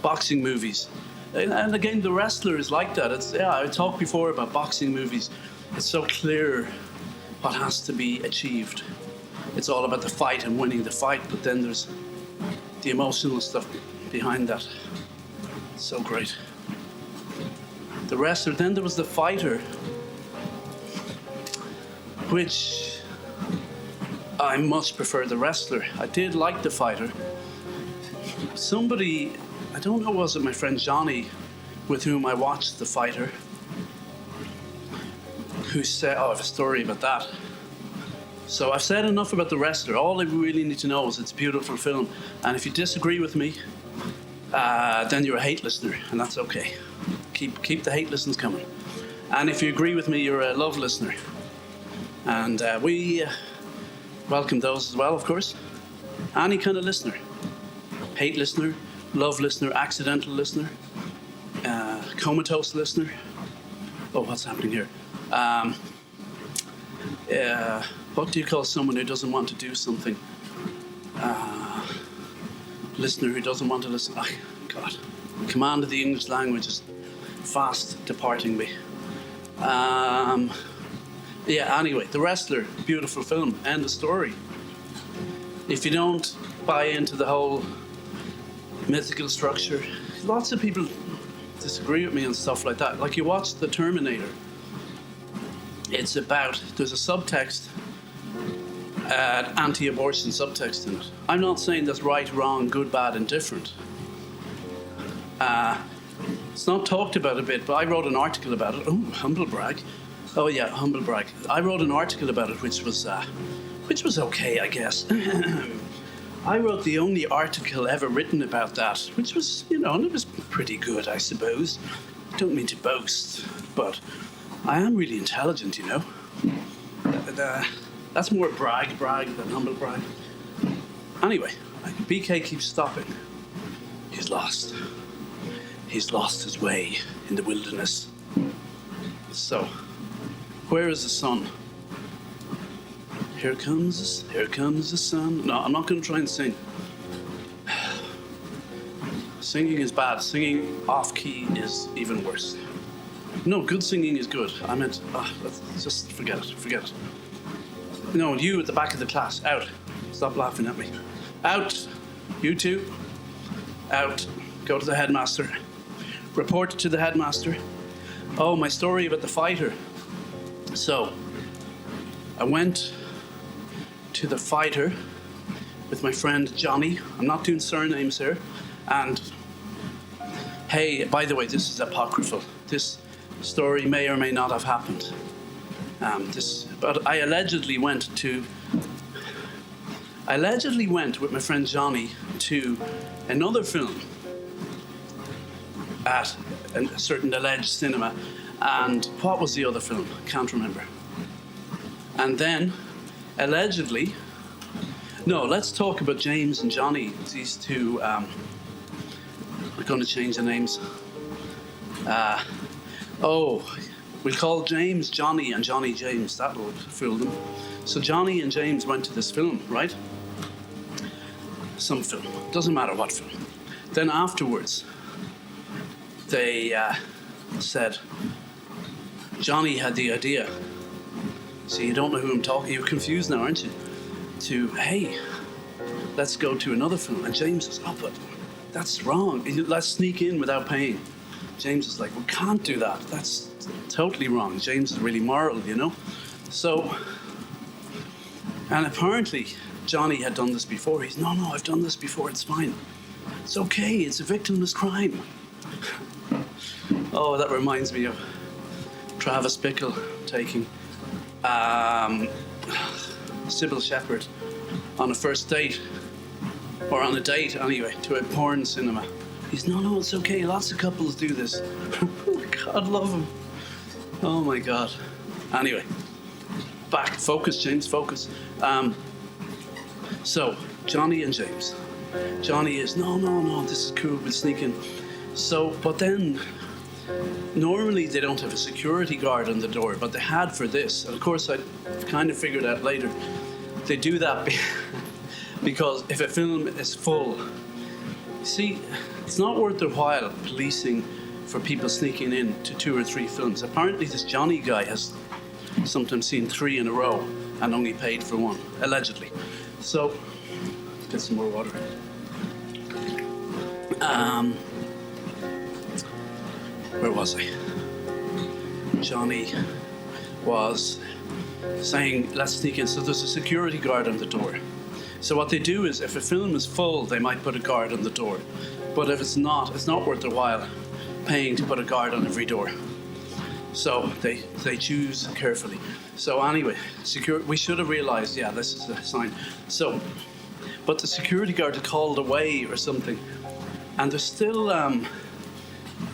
boxing movies. And again, The Wrestler is like that. I talked before about boxing movies. It's so clear what has to be achieved. it's all about the fight and winning the fight, but then there's the emotional stuff behind that. So great. The wrestler, then there was the fighter, which I much prefer the wrestler. I did like the fighter. Somebody, I don't know, was it my friend Johnny, with whom I watched the fighter, who said, oh, I have a story about that. So I've said enough about the wrestler. All I really need to know is it's a beautiful film. And if you disagree with me, then you're a hate listener, and that's okay. Keep the hate listens coming. And if you agree with me, you're a love listener. And we welcome those as well, of course. Any kind of listener. Hate listener, love listener, accidental listener, comatose listener. Oh, what's happening here? What do you call someone who doesn't want to do something? Listener who doesn't want to listen. Oh, God. Command of the English language is fast departing me. Yeah, anyway, The Wrestler, beautiful film, end of story. If you don't buy into the whole mythical structure, lots of people disagree with me and stuff like that. Like, you watch The Terminator, it's about, there's a subtext, anti-abortion subtext in it. I'm not saying that's right, wrong, good, bad, indifferent. It's not talked about a bit, but I wrote an article about it. Oh, humble brag. Oh yeah, humble brag. I wrote an article about it, which was okay, I guess. I wrote the only article ever written about that, which was, and it was pretty good, I suppose. I don't mean to boast, but I am really intelligent, That's more brag than humble brag. Anyway, BK keeps stopping. He's lost. He's lost his way in the wilderness. So, where is the sun? Here comes the sun. No, I'm not going to try and sing. Singing is bad. Singing off key is even worse. No, good singing is good. I meant, let's just forget it. No, you at the back of the class, out. Stop laughing at me. Out. You two, out. Go to the headmaster. Report to the headmaster. Oh, my story about the fighter. So, I went to the fighter with my friend Johnny. I'm not doing surnames here. And, hey, by the way, this is apocryphal. This story may or may not have happened. But I allegedly went with my friend Johnny to another film at a certain alleged cinema. And what was the other film? I can't remember. And then, allegedly, no, let's talk about James and Johnny. These two, we're going to change the names. We'll call James Johnny and Johnny James. That will fool them. So Johnny and James went to this film, right? Some film. Doesn't matter what film. Then afterwards, they said, Johnny had the idea. So you don't know who I'm talking. You're confused now, aren't you? Hey, let's go to another film. And James says, but that's wrong. Let's sneak in without paying. James is like, we can't do that. That's totally wrong. James is really moral, So, and apparently Johnny had done this before. He's, no, I've done this before. It's fine. It's okay. It's a victimless crime. Oh, that reminds me of Travis Bickle taking Sybil Shepherd on a first date, or on a date anyway, to a porn cinema. He's, no, it's okay. Lots of couples do this. God love him. Oh my God. Anyway, back. Focus, James, focus. So, Johnny and James. Johnny is, no, this is cool, we'll sneak in. So, but then, normally they don't have a security guard on the door, but they had for this. And of course, I kind of figured out later, they do that because if a film is full, see, it's not worth their while policing for people sneaking in to 2 or 3 films. Apparently this Johnny guy has sometimes seen 3 in a row, and only paid for one, allegedly. So, get some more water. Where was I? Johnny was saying, let's sneak in. So there's a security guard on the door. So what they do is, if a film is full, they might put a guard on the door. But if it's not worth their while paying to put a guard on every door. So they choose carefully. So anyway, we should have realized, yeah, this is a sign. So, but the security guard had called away or something. And there's still a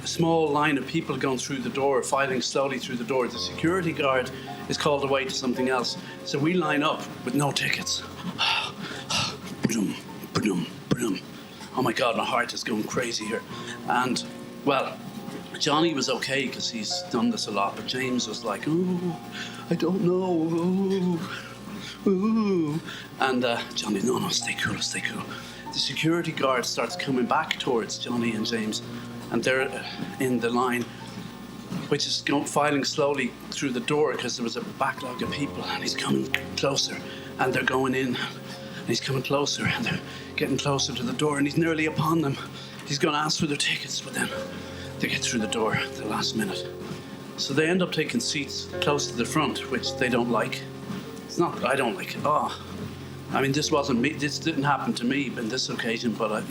small line of people going through the door, filing slowly through the door. The security guard is called away to something else. So we line up with no tickets. Oh my God, my heart is going crazy here. And, well, Johnny was okay because he's done this a lot, but James was like, oh, I don't know. Oh. And Johnny, no, stay cool. The security guard starts coming back towards Johnny and James, and they're in the line, which is filing slowly through the door because there was a backlog of people, and he's coming closer, and they're going in, and he's coming closer, and they're getting closer to the door, and he's nearly upon them. He's going to ask for their tickets, but then they get through the door at the last minute. So they end up taking seats close to the front, which they don't like. I don't like it. I mean, this wasn't me. This didn't happen to me on this occasion, but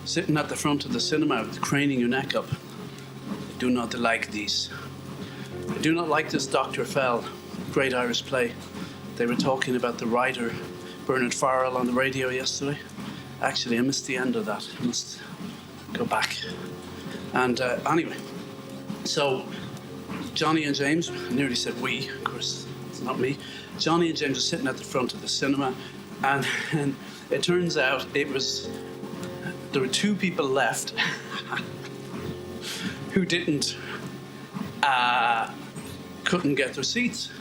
sitting at the front of the cinema, craning your neck up. I do not like these. I do not like this Dr. Fell, great Irish play. They were talking about the writer, Bernard Farrell, on the radio yesterday. Actually, I missed the end of that. I must go back. And anyway, so Johnny and James, I nearly said we, of course, it's not me. Johnny and James are sitting at the front of the cinema, and it turns out there were two people left who couldn't get their seats.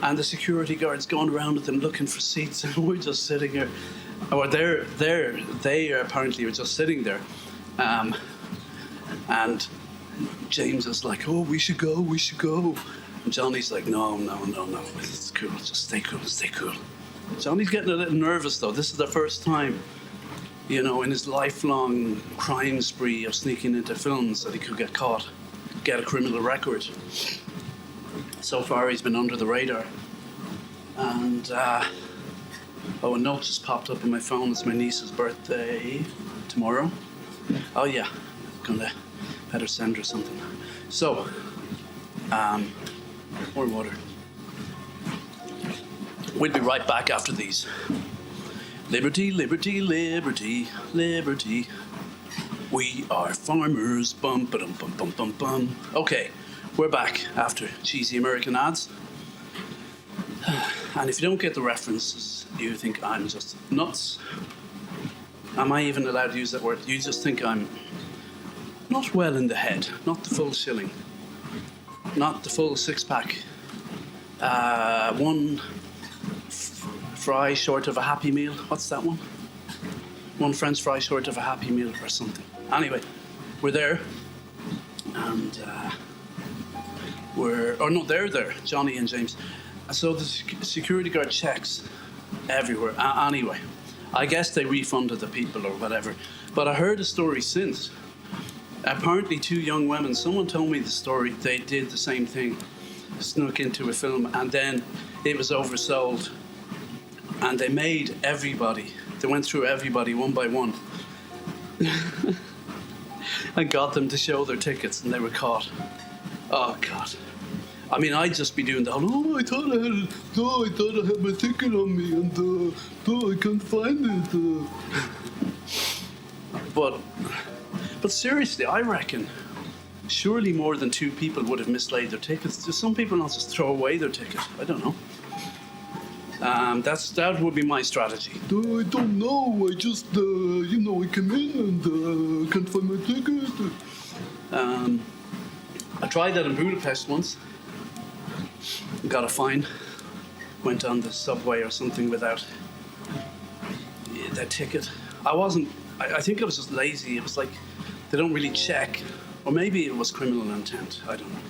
And the security guard's going around with them looking for seats, and we're just sitting here. Or they apparently were just sitting there. And James is like, oh, we should go. And Johnny's like, no, it's cool, just stay cool. Johnny's getting a little nervous though. This is the first time, in his lifelong crime spree of sneaking into films that he could get caught, get a criminal record. So far he's been under the radar. And, a note just popped up on my phone. It's my niece's birthday tomorrow. Oh yeah, gonna better send her something. So, more water. We'll be right back after these. Liberty, liberty, liberty, liberty. We are farmers. Bum, ba-dum, bum, bum, bum, bum. Okay, we're back after cheesy American ads. And if you don't get the references, you think I'm just nuts. Am I even allowed to use that word? You just think I'm not well in the head, not the full shilling, not the full six-pack. One fry short of a Happy Meal. What's that one? One French fry short of a Happy Meal or something. Anyway, we're there, and they're there, Johnny and James. So the security guard checks everywhere. Anyway, I guess they refunded the people or whatever. But I heard a story since. Apparently 2 young women, someone told me the story, they did the same thing, snuck into a film, and then it was oversold. And they made everybody, they went through everybody one by one and got them to show their tickets, and they were caught. Oh, God. I mean, I'd just be doing the whole, I thought I had my ticket on me, and I can't find it. But seriously, I reckon surely more than 2 people would have mislaid their tickets. Do some people not just throw away their ticket? I don't know. That would be my strategy. I don't know. I just, I came in and can't find my ticket. I tried that in Budapest once. Got a fine. Went on the subway or something without that ticket. I think I was just lazy. It was like they don't really check. Or maybe it was criminal intent. I don't know.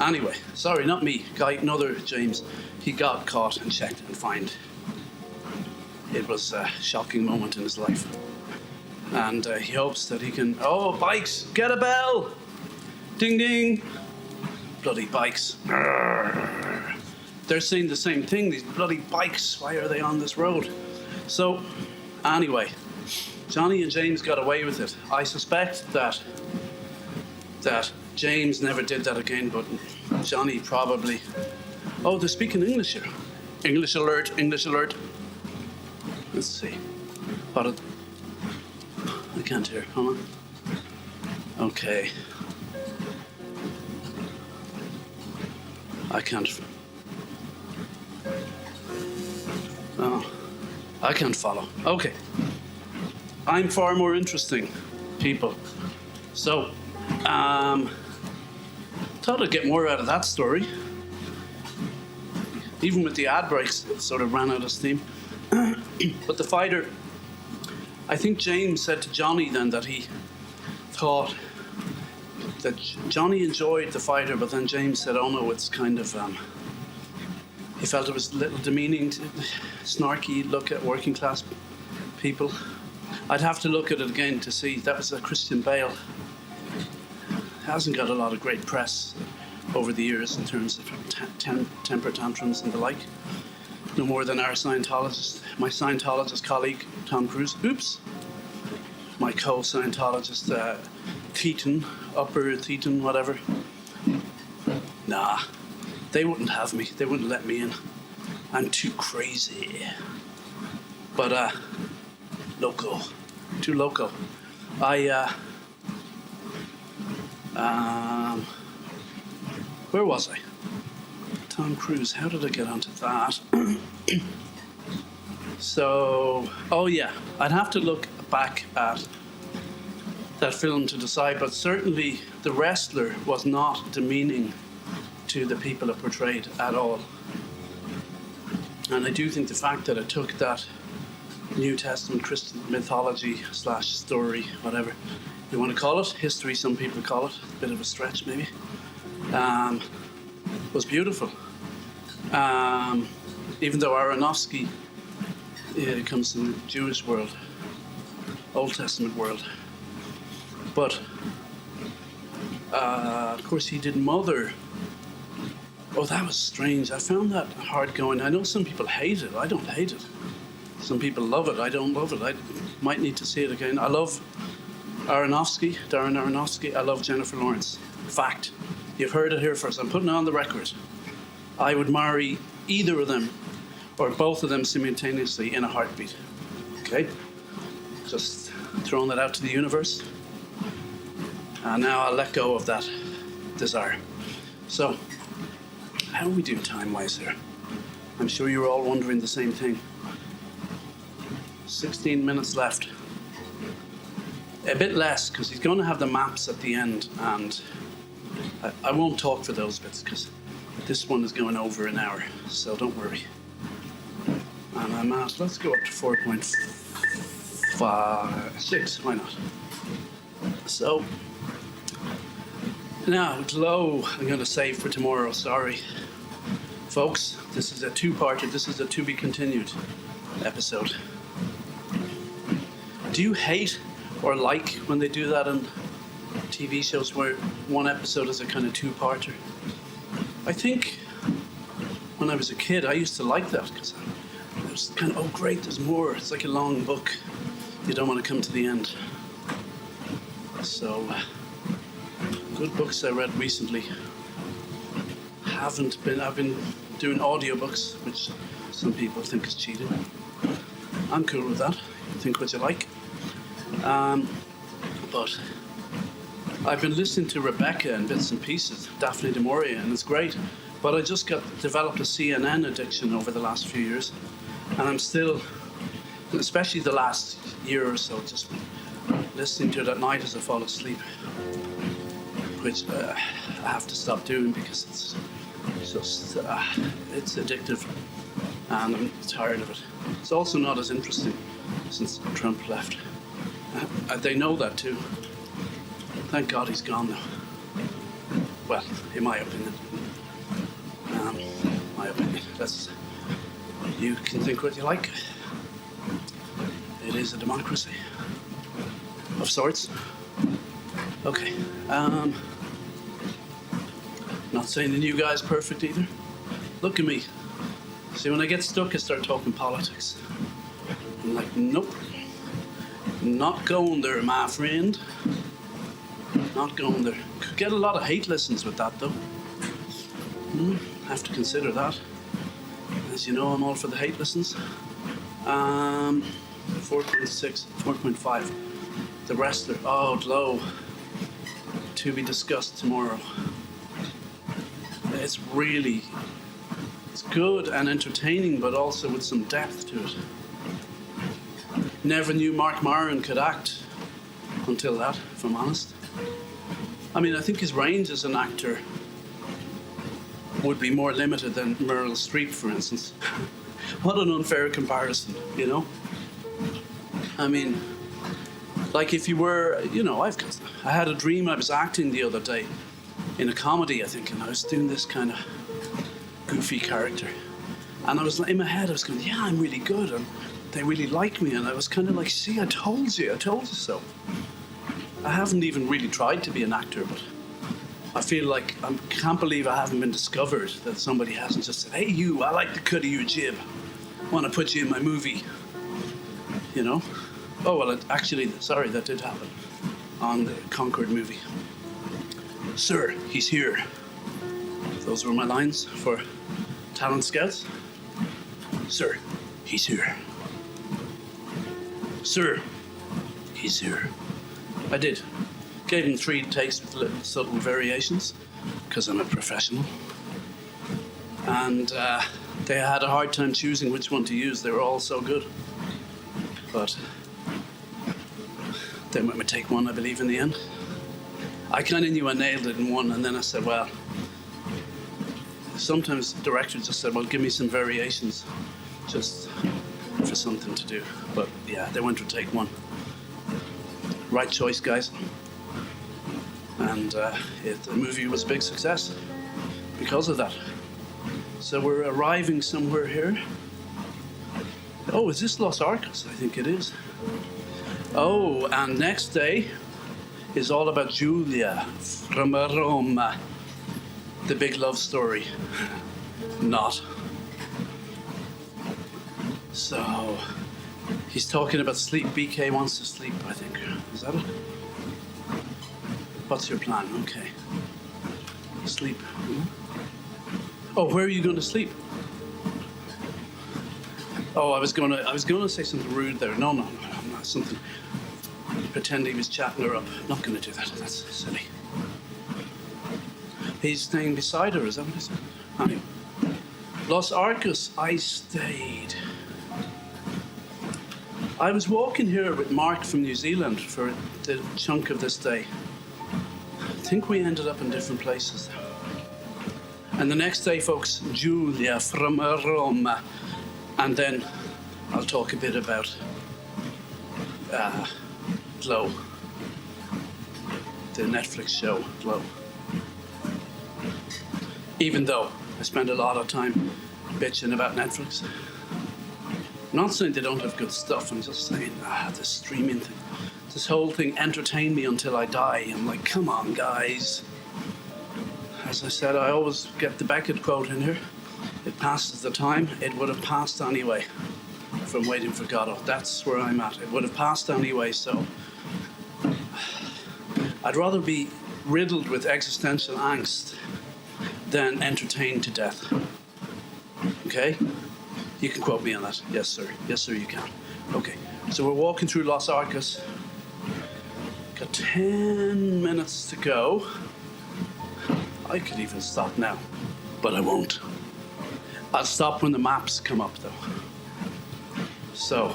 Anyway, sorry, not me. Another James. he got caught and checked and fined. It was a shocking moment in his life. And he hopes that he can... Oh, bikes! Get a bell! Ding, ding! Bloody bikes. Arrgh. They're saying the same thing. These bloody bikes. Why are they on this road? So, anyway, Johnny and James got away with it. I suspect that James never did that again, but Johnny probably... Oh, they're speaking English here. English alert, English alert. Let's see. What? I can't hear. Hold on. Okay. I can't. Oh, I can't follow. Okay. I'm far more interesting, people. So, thought I'd get more out of that story. Even with the ad breaks, it sort of ran out of steam. But the fighter, I think James said to Johnny then that he thought that Johnny enjoyed the fighter, but then James said, oh no, it's kind of, he felt it was a little demeaning, snarky look at working class people. I'd have to look at it again to see. That was a Christian Bale. Hasn't got a lot of great press over the years in terms of temper tantrums and the like. No more than our Scientologist, my Scientologist colleague, Tom Cruise. Oops. My co-Scientologist, Upper Thetan, whatever. Nah, they wouldn't have me. They wouldn't let me in. I'm too crazy. But, loco. Too loco. Where was I? Tom Cruise, how did I get onto that? So, oh yeah, I'd have to look back at that film to decide, but certainly the wrestler was not demeaning to the people it portrayed at all. And I do think the fact that it took that New Testament Christian mythology / story, whatever you want to call it, history some people call it, a bit of a stretch maybe, was beautiful. Even though Aronofsky comes from the Jewish world, Old Testament world. But, of course, he did Mother. Oh, that was strange. I found that hard going. I know some people hate it. I don't hate it. Some people love it. I don't love it. I might need to see it again. I love Darren Aronofsky. I love Jennifer Lawrence. Fact. You've heard it here first. I'm putting it on the record. I would marry either of them or both of them simultaneously in a heartbeat. Okay? Just throwing that out to the universe. And now I'll let go of that desire. So, how do we do time-wise here? I'm sure you're all wondering the same thing. 16 minutes left. A bit less, because he's going to have the maps at the end, and I won't talk for those bits, because this one is going over an hour, so don't worry. And I'm at, let's go up to 4.56, why not? So, now, Glow, I'm going to save for tomorrow, sorry. Folks, this is a two-parter, this is a to-be continued episode. Do you hate or like when they do that on TV shows where one episode is a kind of two-parter? I think when I was a kid, I used to like that because it was kind of, oh great, there's more. It's like a long book. You don't want to come to the end. So, good books I read recently. I've been doing audiobooks, which some people think is cheating. I'm cool with that. Think what you like. But I've been listening to Rebecca in bits and pieces, Daphne du Maurier, and it's great. But I just developed a CNN addiction over the last few years, and I'm still, especially the last year or so, just listening to it at night as I fall asleep, which I have to stop doing because it's just it's addictive, and I'm tired of it. It's also not as interesting since Trump left. They know that too. Thank God he's gone now. Well, in my opinion. that's, you can think what you like. It is a democracy of sorts. Okay. Not saying the new guy's perfect either. Look at me. See, when I get stuck, I start talking politics. I'm like, nope. Not going there, my friend. Not going there. Could get a lot of hate listens with that, though. Have to consider that. As you know, I'm all for the hate listens. 4.6, 4.5. The wrestler. Oh, low. To be discussed tomorrow. It's good and entertaining, but also with some depth to it. Never knew Mark Maron could act until that, if I'm honest. I mean, I think his range as an actor would be more limited than Meryl Streep, for instance. What an unfair comparison, you know? I mean, like if you were, you know, I had a dream I was acting the other day in a comedy, I think, and I was doing this kind of goofy character. And I was, in my head, I was going, yeah, I'm really good, and they really like me, and I was kind of like, see, I told you so. I haven't even really tried to be an actor, but I feel like I can't believe I haven't been discovered, that somebody hasn't just said, hey, you, I like the cut of your jib. I want to put you in my movie. You know? Oh, well, actually, sorry, that did happen on the Concord movie. Sir, he's here. Those were my lines for talent scouts. Sir, he's here. Sir, he's here. I did. Gave him 3 takes with little subtle variations, because I'm a professional. And they had a hard time choosing which one to use. They were all so good. But they went with take 1, I believe, in the end. I kind of knew I nailed it in 1, and then I said, well, sometimes the director just said, well, give me some variations, just for something to do. But yeah, they went with take 1. Right choice, guys. And the movie was a big success because of that. So we're arriving somewhere here. Oh, is this Los Arcos? I think it is. Oh, and next day is all about Julia from Rome. The big love story. Not. So, he's talking about sleep. BK wants to sleep, I think. Is that it? What's your plan? Okay. Sleep. Oh, where are you going to sleep? Oh, I was gonna say something rude there. No, I'm not. Something. Pretend he was chatting her up. Not gonna do that. That's silly. He's staying beside her. Is that what he said? Anyway, Los Arcos. I stayed. I was walking here with Mark from New Zealand for the chunk of this day. I think we ended up in different places. And the next day, folks, Julia from Rome. And then I'll talk a bit about Glow, the Netflix show Glow. Even though I spend a lot of time bitching about Netflix. I'm not saying they don't have good stuff, I'm just saying, this streaming thing, this whole thing, entertain me until I die. I'm like, come on, guys. As I said, I always get the Beckett quote in here. It passes the time. It would have passed anyway from Waiting for Godot. That's where I'm at. It would have passed anyway, so I'd rather be riddled with existential angst than entertained to death. Okay? You can quote me on that. Yes, sir. Yes, sir, you can. Okay. So we're walking through Los Arcos. Got 10 minutes to go. I could even stop now, but I won't. I'll stop when the maps come up, though. So,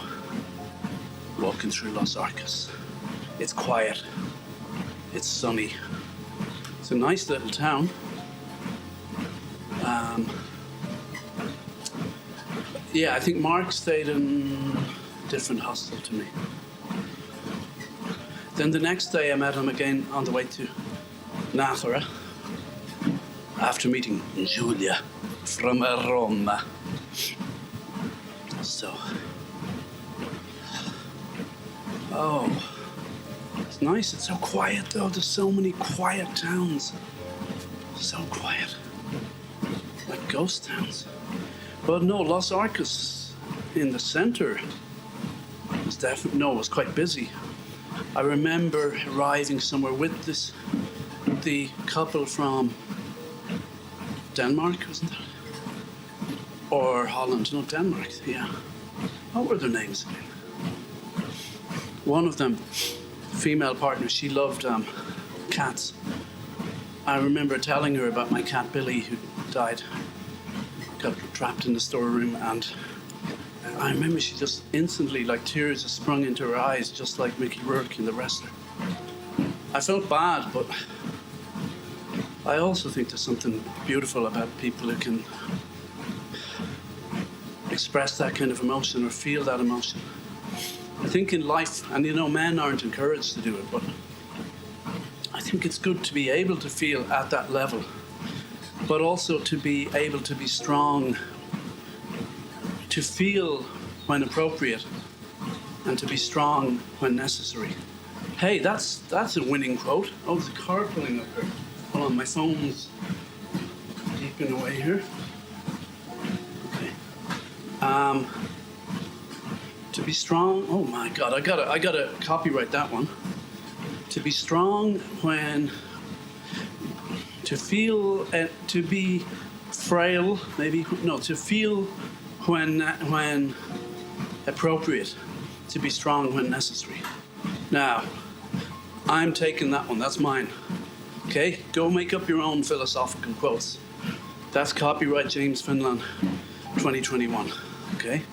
walking through Los Arcos. It's quiet. It's sunny. It's a nice little town. Yeah, I think Mark stayed in a different hostel to me. Then the next day I met him again on the way to Nazareth after meeting Julia from Rome. So, oh, it's nice. It's so quiet though. There's so many quiet towns. So quiet. Like ghost towns. But no, Los Arcos in the center was definitely, no, it was quite busy. I remember arriving somewhere with the couple from Denmark, wasn't it? Or Holland, no, Denmark, yeah. What were their names again? One of them, female partner, she loved cats. I remember telling her about my cat Billy, who died, got trapped in the storeroom, and I remember she just instantly, like tears just sprung into her eyes, just like Mickey Rourke in The Wrestler. I felt bad, but I also think there's something beautiful about people who can express that kind of emotion or feel that emotion. I think in life, and men aren't encouraged to do it, but I think it's good to be able to feel at that level, but also to be able to be strong, to feel when appropriate, and to be strong when necessary. Hey, that's a winning quote. Oh, there's a car pulling up here. Hold on, my phone's beeping away here. Okay. To be strong. Oh my God, I gotta copyright that one. To be strong when. To feel. To be frail, maybe. No, to feel when appropriate. To be strong when necessary. Now, I'm taking that one. That's mine. Okay, go make up your own philosophical quotes. That's copyright James Finlan, 2021. Okay?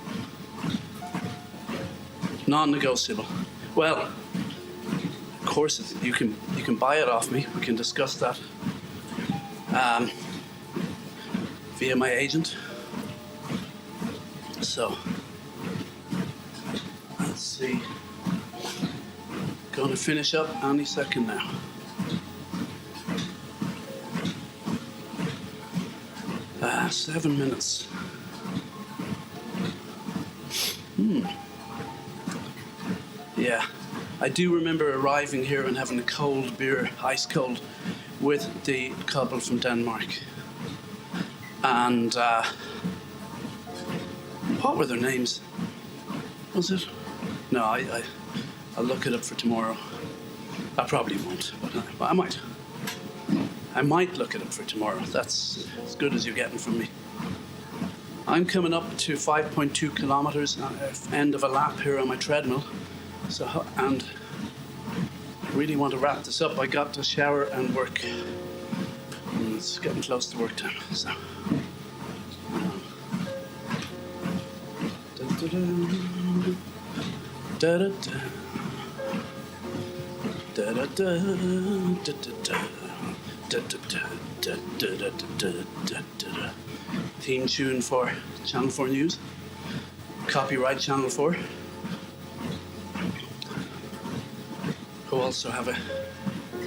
Non-negotiable. Well, of course, you can buy it off me. We can discuss that via my agent. So, let's see. Going to finish up any second now. 7 minutes. Yeah, I do remember arriving here and having a cold beer, ice cold, with the couple from Denmark. And what were their names? Was it? No, I'll look it up for tomorrow. I probably won't, but I might. I might look it up for tomorrow. That's as good as you're getting from me. I'm coming up to 5.2 kilometers, end of a lap here on my treadmill. So, and I really want to wrap this up. I got to shower and work. And it's getting close to work time. So. Da da da. Da da da da da da. Theme tune for Channel 4 News. Copyright Channel 4. Who also have a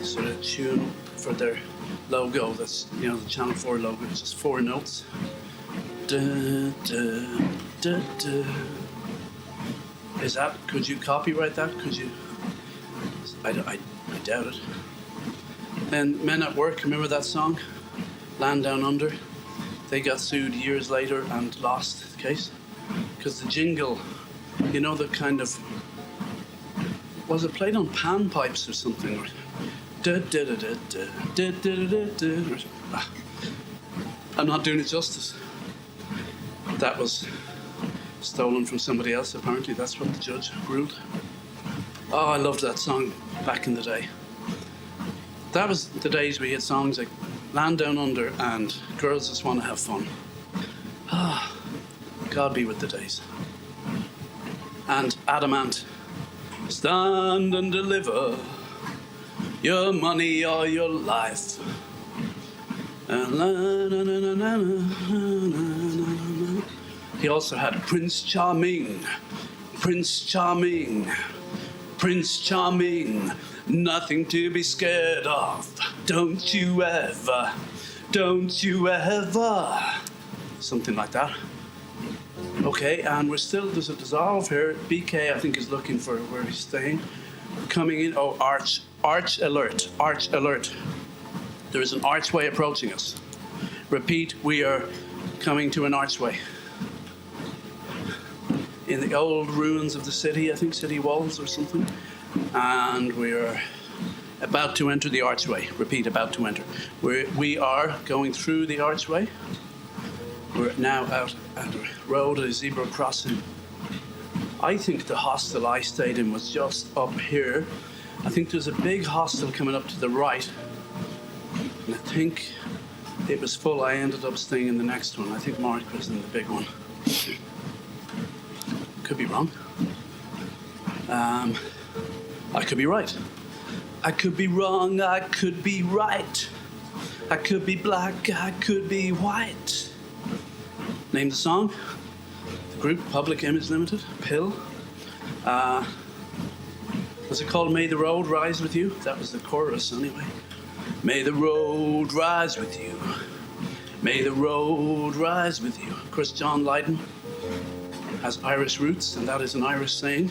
sort of tune for their logo. That's, the Channel 4 logo. It's just 4 notes. Da, da, da, da. Is that, could you copyright that? Could you? I doubt it. And Men at Work, remember that song? Land Down Under. They got sued years later and lost the case. Because the jingle, the kind of, was it played on panpipes or something? I'm not doing it justice. That was stolen from somebody else, apparently. That's what the judge ruled. Oh, I loved that song back in the day. That was the days we had songs like Land Down Under and Girls Just Want to Have Fun. Ah, God be with the days. And Adamant. Stand and deliver your money or your life. He also had Prince Charming, Prince Charming, Prince Charming, nothing to be scared of. Don't you ever, something like that. Okay, and there's a dissolve here. BK, I think, is looking for where he's staying. Coming in, arch alert. There is an archway approaching us. Repeat, we are coming to an archway. In the old ruins of the city, I think city walls or something. And we're about to enter the archway. Repeat, about to enter. We are going through the archway. We're now out at a road, a zebra crossing. I think the hostel I stayed in was just up here. I think there's a big hostel coming up to the right. And I think it was full. I ended up staying in the next one. I think Mark was in the big one. Could be wrong. I could be right. I could be wrong. I could be right. I could be black. I could be white. Name the song. The group, Public Image Limited. Pill. Was it called May the Road Rise With You? That was the chorus anyway. May the road rise with you. May the road rise with you. Of course, John Lydon has Irish roots, and that is an Irish saying.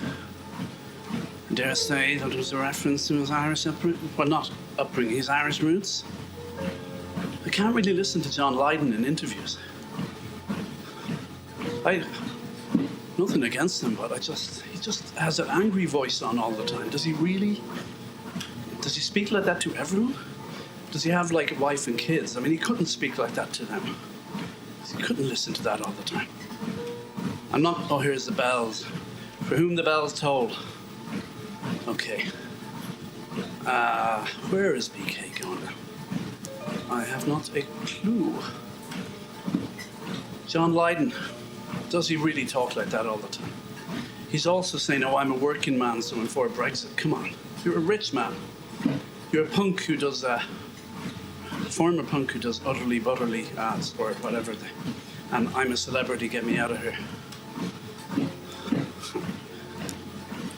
I dare say that was a reference to his Irish upbringing. Well, not upbringing, his Irish roots. I can't really listen to John Lydon in interviews. Nothing against him, but he just has an angry voice on all the time. Does he really? Does he speak like that to everyone? Does he have like a wife and kids? I mean, he couldn't speak like that to them. He couldn't listen to that all the time. I'm not, oh, here's the bells. For whom the bells toll. Okay. Where is BK going now? I have not a clue. John Lydon. Does he really talk like that all the time? He's also saying, oh, I'm a working man, so I'm for Brexit. Come on. You're a rich man. You're a punk who does, a former punk who does utterly butterly ads or whatever. And I'm a celebrity, get me out of here.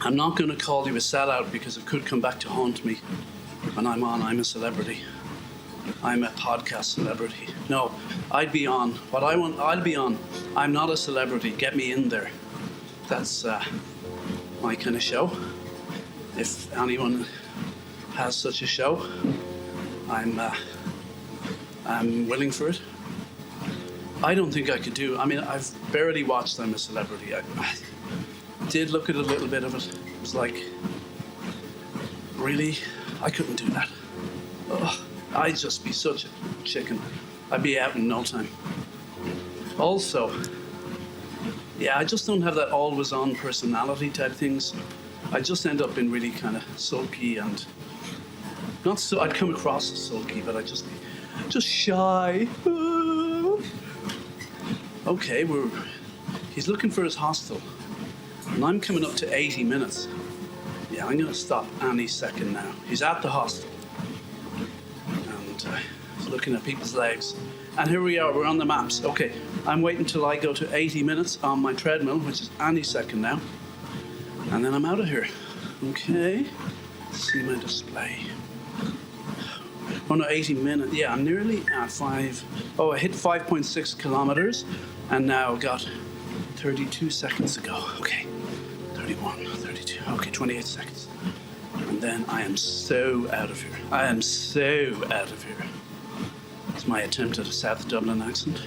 I'm not going to call you a sellout because it could come back to haunt me when I'm on I'm a Celebrity. I'm a podcast celebrity. No, I'd be on. What I want, I'll be on. I'm not a celebrity. Get me in there. That's my kind of show. If anyone has such a show, I'm willing for it. I don't think I could do. I mean, I've barely watched I'm a Celebrity. I did look at a little bit of it. It was like, really? I couldn't do that. Ugh. I'd just be such a chicken. I'd be out in no time. Also, yeah, I just don't have that always-on personality type things. I just end up being really kind of sulky and not so. I'd come across as sulky, but I'd just be just shy. Okay, he's looking for his hostel, and I'm coming up to 80 minutes. Yeah, I'm gonna stop any second now. He's at the hostel. Looking at people's legs. And here we are, we're on the maps. Okay, I'm waiting till I go to 80 minutes on my treadmill, which is any second now. And then I'm out of here. Okay, let's see my display. Oh no, 80 minutes. Yeah, I'm nearly at 5. Oh, I hit 5.6 kilometers and now got 32 seconds to go. Okay, 31, 32, okay, 28 seconds. And then I am so out of here. I am so out of here. It's my attempt at a South Dublin accent.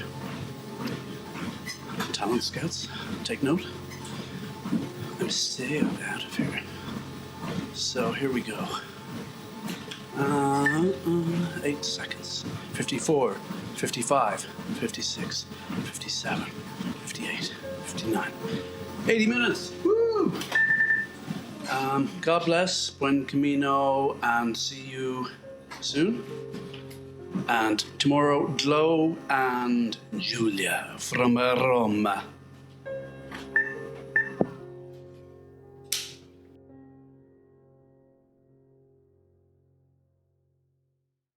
Talent scouts, take note. I'm so out of here. So here we go. 8 seconds. 54, 55, 56, 57, 58, 59. 80 minutes. Woo! God bless, Buen Camino, and see you soon. And tomorrow, Glow and Julia from Roma.